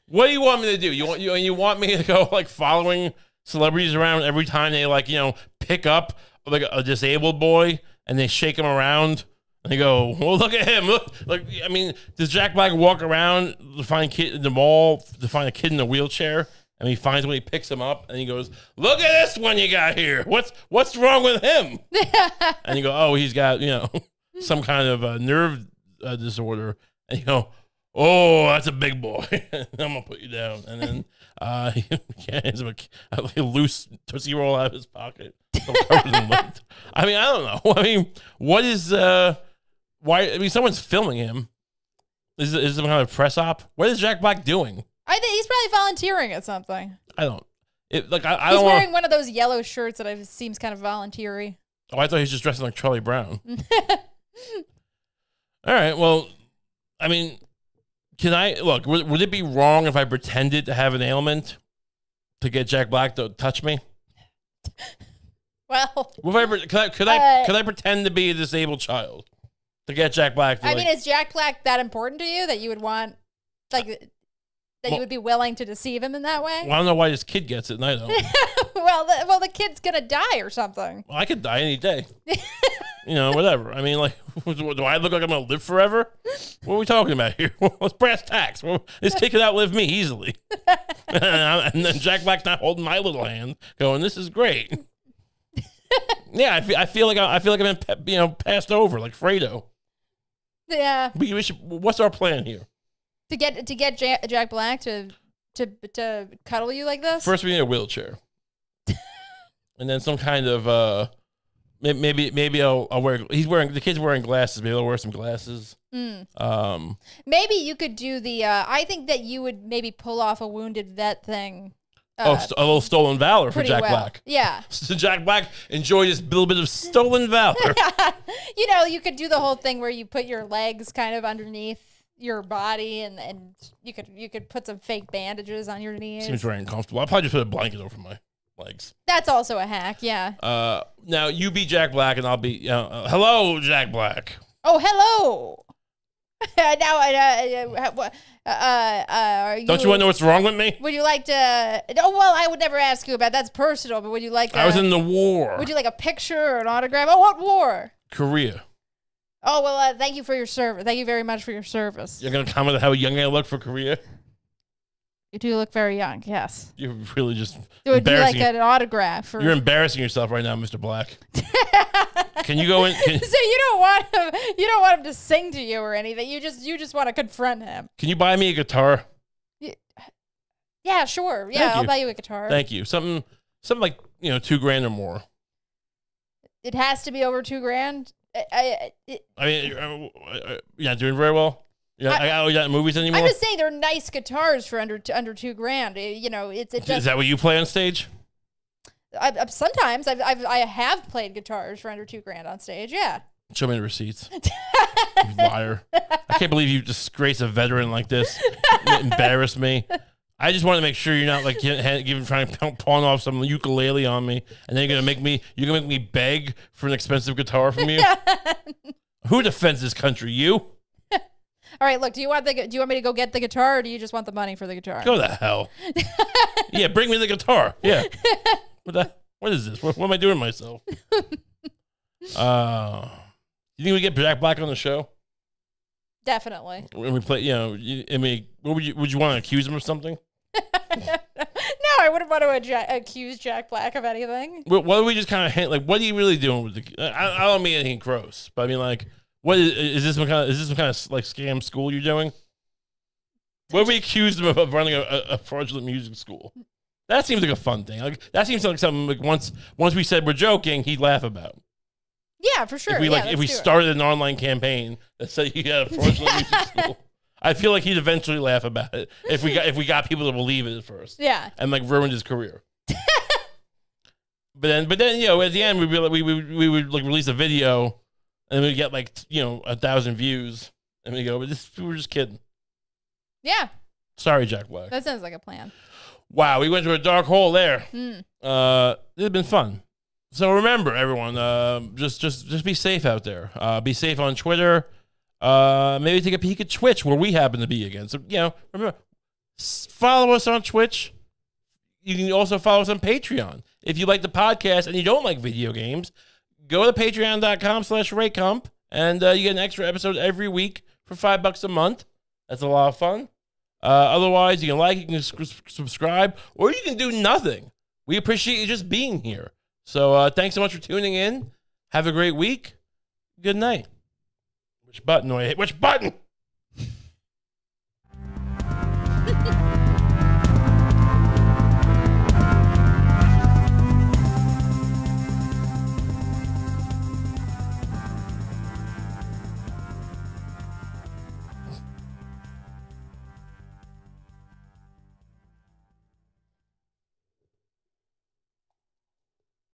What do you want me to do? You want me to go like following celebrities around every time they pick up like a disabled boy and they shake him around and they go, well, look at him. Look, like, I mean, does Jack Black walk around to find a kid in the mall to find a kid in a wheelchair? And he finds one, he picks him up, and he goes, look at this one you got here. What's wrong with him? And you go, oh, he's got, some kind of nerve disorder. And you go, oh, that's a big boy. I'm going to put you down. And then he hands him a loose Tootsie Roll out of his pocket. I mean, I don't know. I mean, what is, why? I mean, someone's filming him. Is it some kind of press op? What is Jack Black doing? I think he's probably volunteering at something. I don't. I He's don't wearing one of those yellow shirts that seems kind of volunteer-y. Oh, I thought he was just dressing like Charlie Brown. All right. Well, I mean, can I look? Would it be wrong if I pretended to have an ailment to get Jack Black to touch me? Well, could I pretend to be a disabled child to get Jack Black? I mean, is Jack Black that important to you that you would want, you would be willing to deceive him in that way? Well, I don't know why this kid gets it and I don't. well, the kid's gonna die or something. Well, I could die any day. Whatever. I mean, like, do I look like I'm gonna live forever? What are we talking about here? Let's brass tacks. This kid could outlive me easily. And then Jack Black's not holding my little hand, going, "This is great." Yeah, I feel like I've been passed over like Fredo. Yeah. What's our plan here? To get Jack Black to cuddle you like this? First, we need a wheelchair, and then some kind of maybe I'll wear. The kid's wearing glasses. Maybe I'll wear some glasses. Maybe you could do the. I think that you would maybe pull off a wounded vet thing. A little stolen valor for Jack Black. Yeah. So Jack Black enjoyed this little bit of stolen valor. You could do the whole thing where you put your legs kind of underneath your body, and you could put some fake bandages on your knees. Seems very uncomfortable. I'll probably just put a blanket over my legs. That's also a hack, yeah. Now you be Jack Black, and I'll be hello, Jack Black. Oh, hello. Don't you want to know what's wrong with me? Would you like to? Oh well, I would never ask you about. That's personal. But would you like? I was in the war. Would you like a picture or an autograph? Oh, what war? Korea. Oh well, thank you for your service. Thank you very much for your service. You're gonna comment on how young I look for Korea? You do look very young. Yes. You're really just It would be like embarrassing. an autograph. You're embarrassing yourself right now, Mr. Black. Can you go in? So you don't want him. You don't want him to sing to you or anything. You just want to confront him. Can you buy me a guitar? Yeah, sure. Yeah, Thank I'll you. buy you a guitar. Thank you. Something like $2,000 or more. It has to be over $2,000. I mean, you're not doing very well. You're not in movies anymore. I'm just saying they're nice guitars for under $2,000. You know, it's Is that what you play on stage? Sometimes I have played guitars for under $2,000 on stage. Yeah. Show me the receipts. You liar! I can't believe you disgrace a veteran like this. You embarrass me. I just want to make sure you're not like trying to pawn off some ukulele on me, and then you're gonna make me beg for an expensive guitar from you. Who defends this country? You? All right, look. Do you want me to go get the guitar, or do you just want the money for the guitar? Go the hell. Yeah, bring me the guitar. Yeah. What is this? What am I doing to myself? You think we get Jack Black on the show? Definitely. When we play, I mean, would you want to accuse him of something? No, I wouldn't want to accuse Jack Black of anything. What do we just kind of hint? Like, what are you really doing with the? I don't mean anything gross, but I mean, like, what is this some kind of like scam school you're doing? What do we accuse him of running a fraudulent music school? That seems like a fun thing. Like that seems like something like once we said we're joking, he'd laugh about. Yeah, for sure. If we started an online campaign that said you had a fraudulent music school, I feel like he'd eventually laugh about it if we got people to believe it at first. Yeah. And like ruined his career. But then at the end we would like release a video and we'd get like 1,000 views and we go, we were just kidding. Yeah. Sorry, Jack Black. That sounds like a plan. Wow, we went to a dark hole there. This has been fun. So remember, everyone, just be safe out there. Be safe on Twitter. Maybe take a peek at Twitch, where we happen to be again. So, remember, follow us on Twitch. You can also follow us on Patreon. If you like the podcast and you don't like video games, go to patreon.com/RayCump, and you get an extra episode every week for $5 a month. That's a lot of fun. Otherwise, you can you can subscribe, or you can do nothing. We appreciate you just being here. So thanks so much for tuning in. Have a great week. Good night. Which button do I hit? Which button?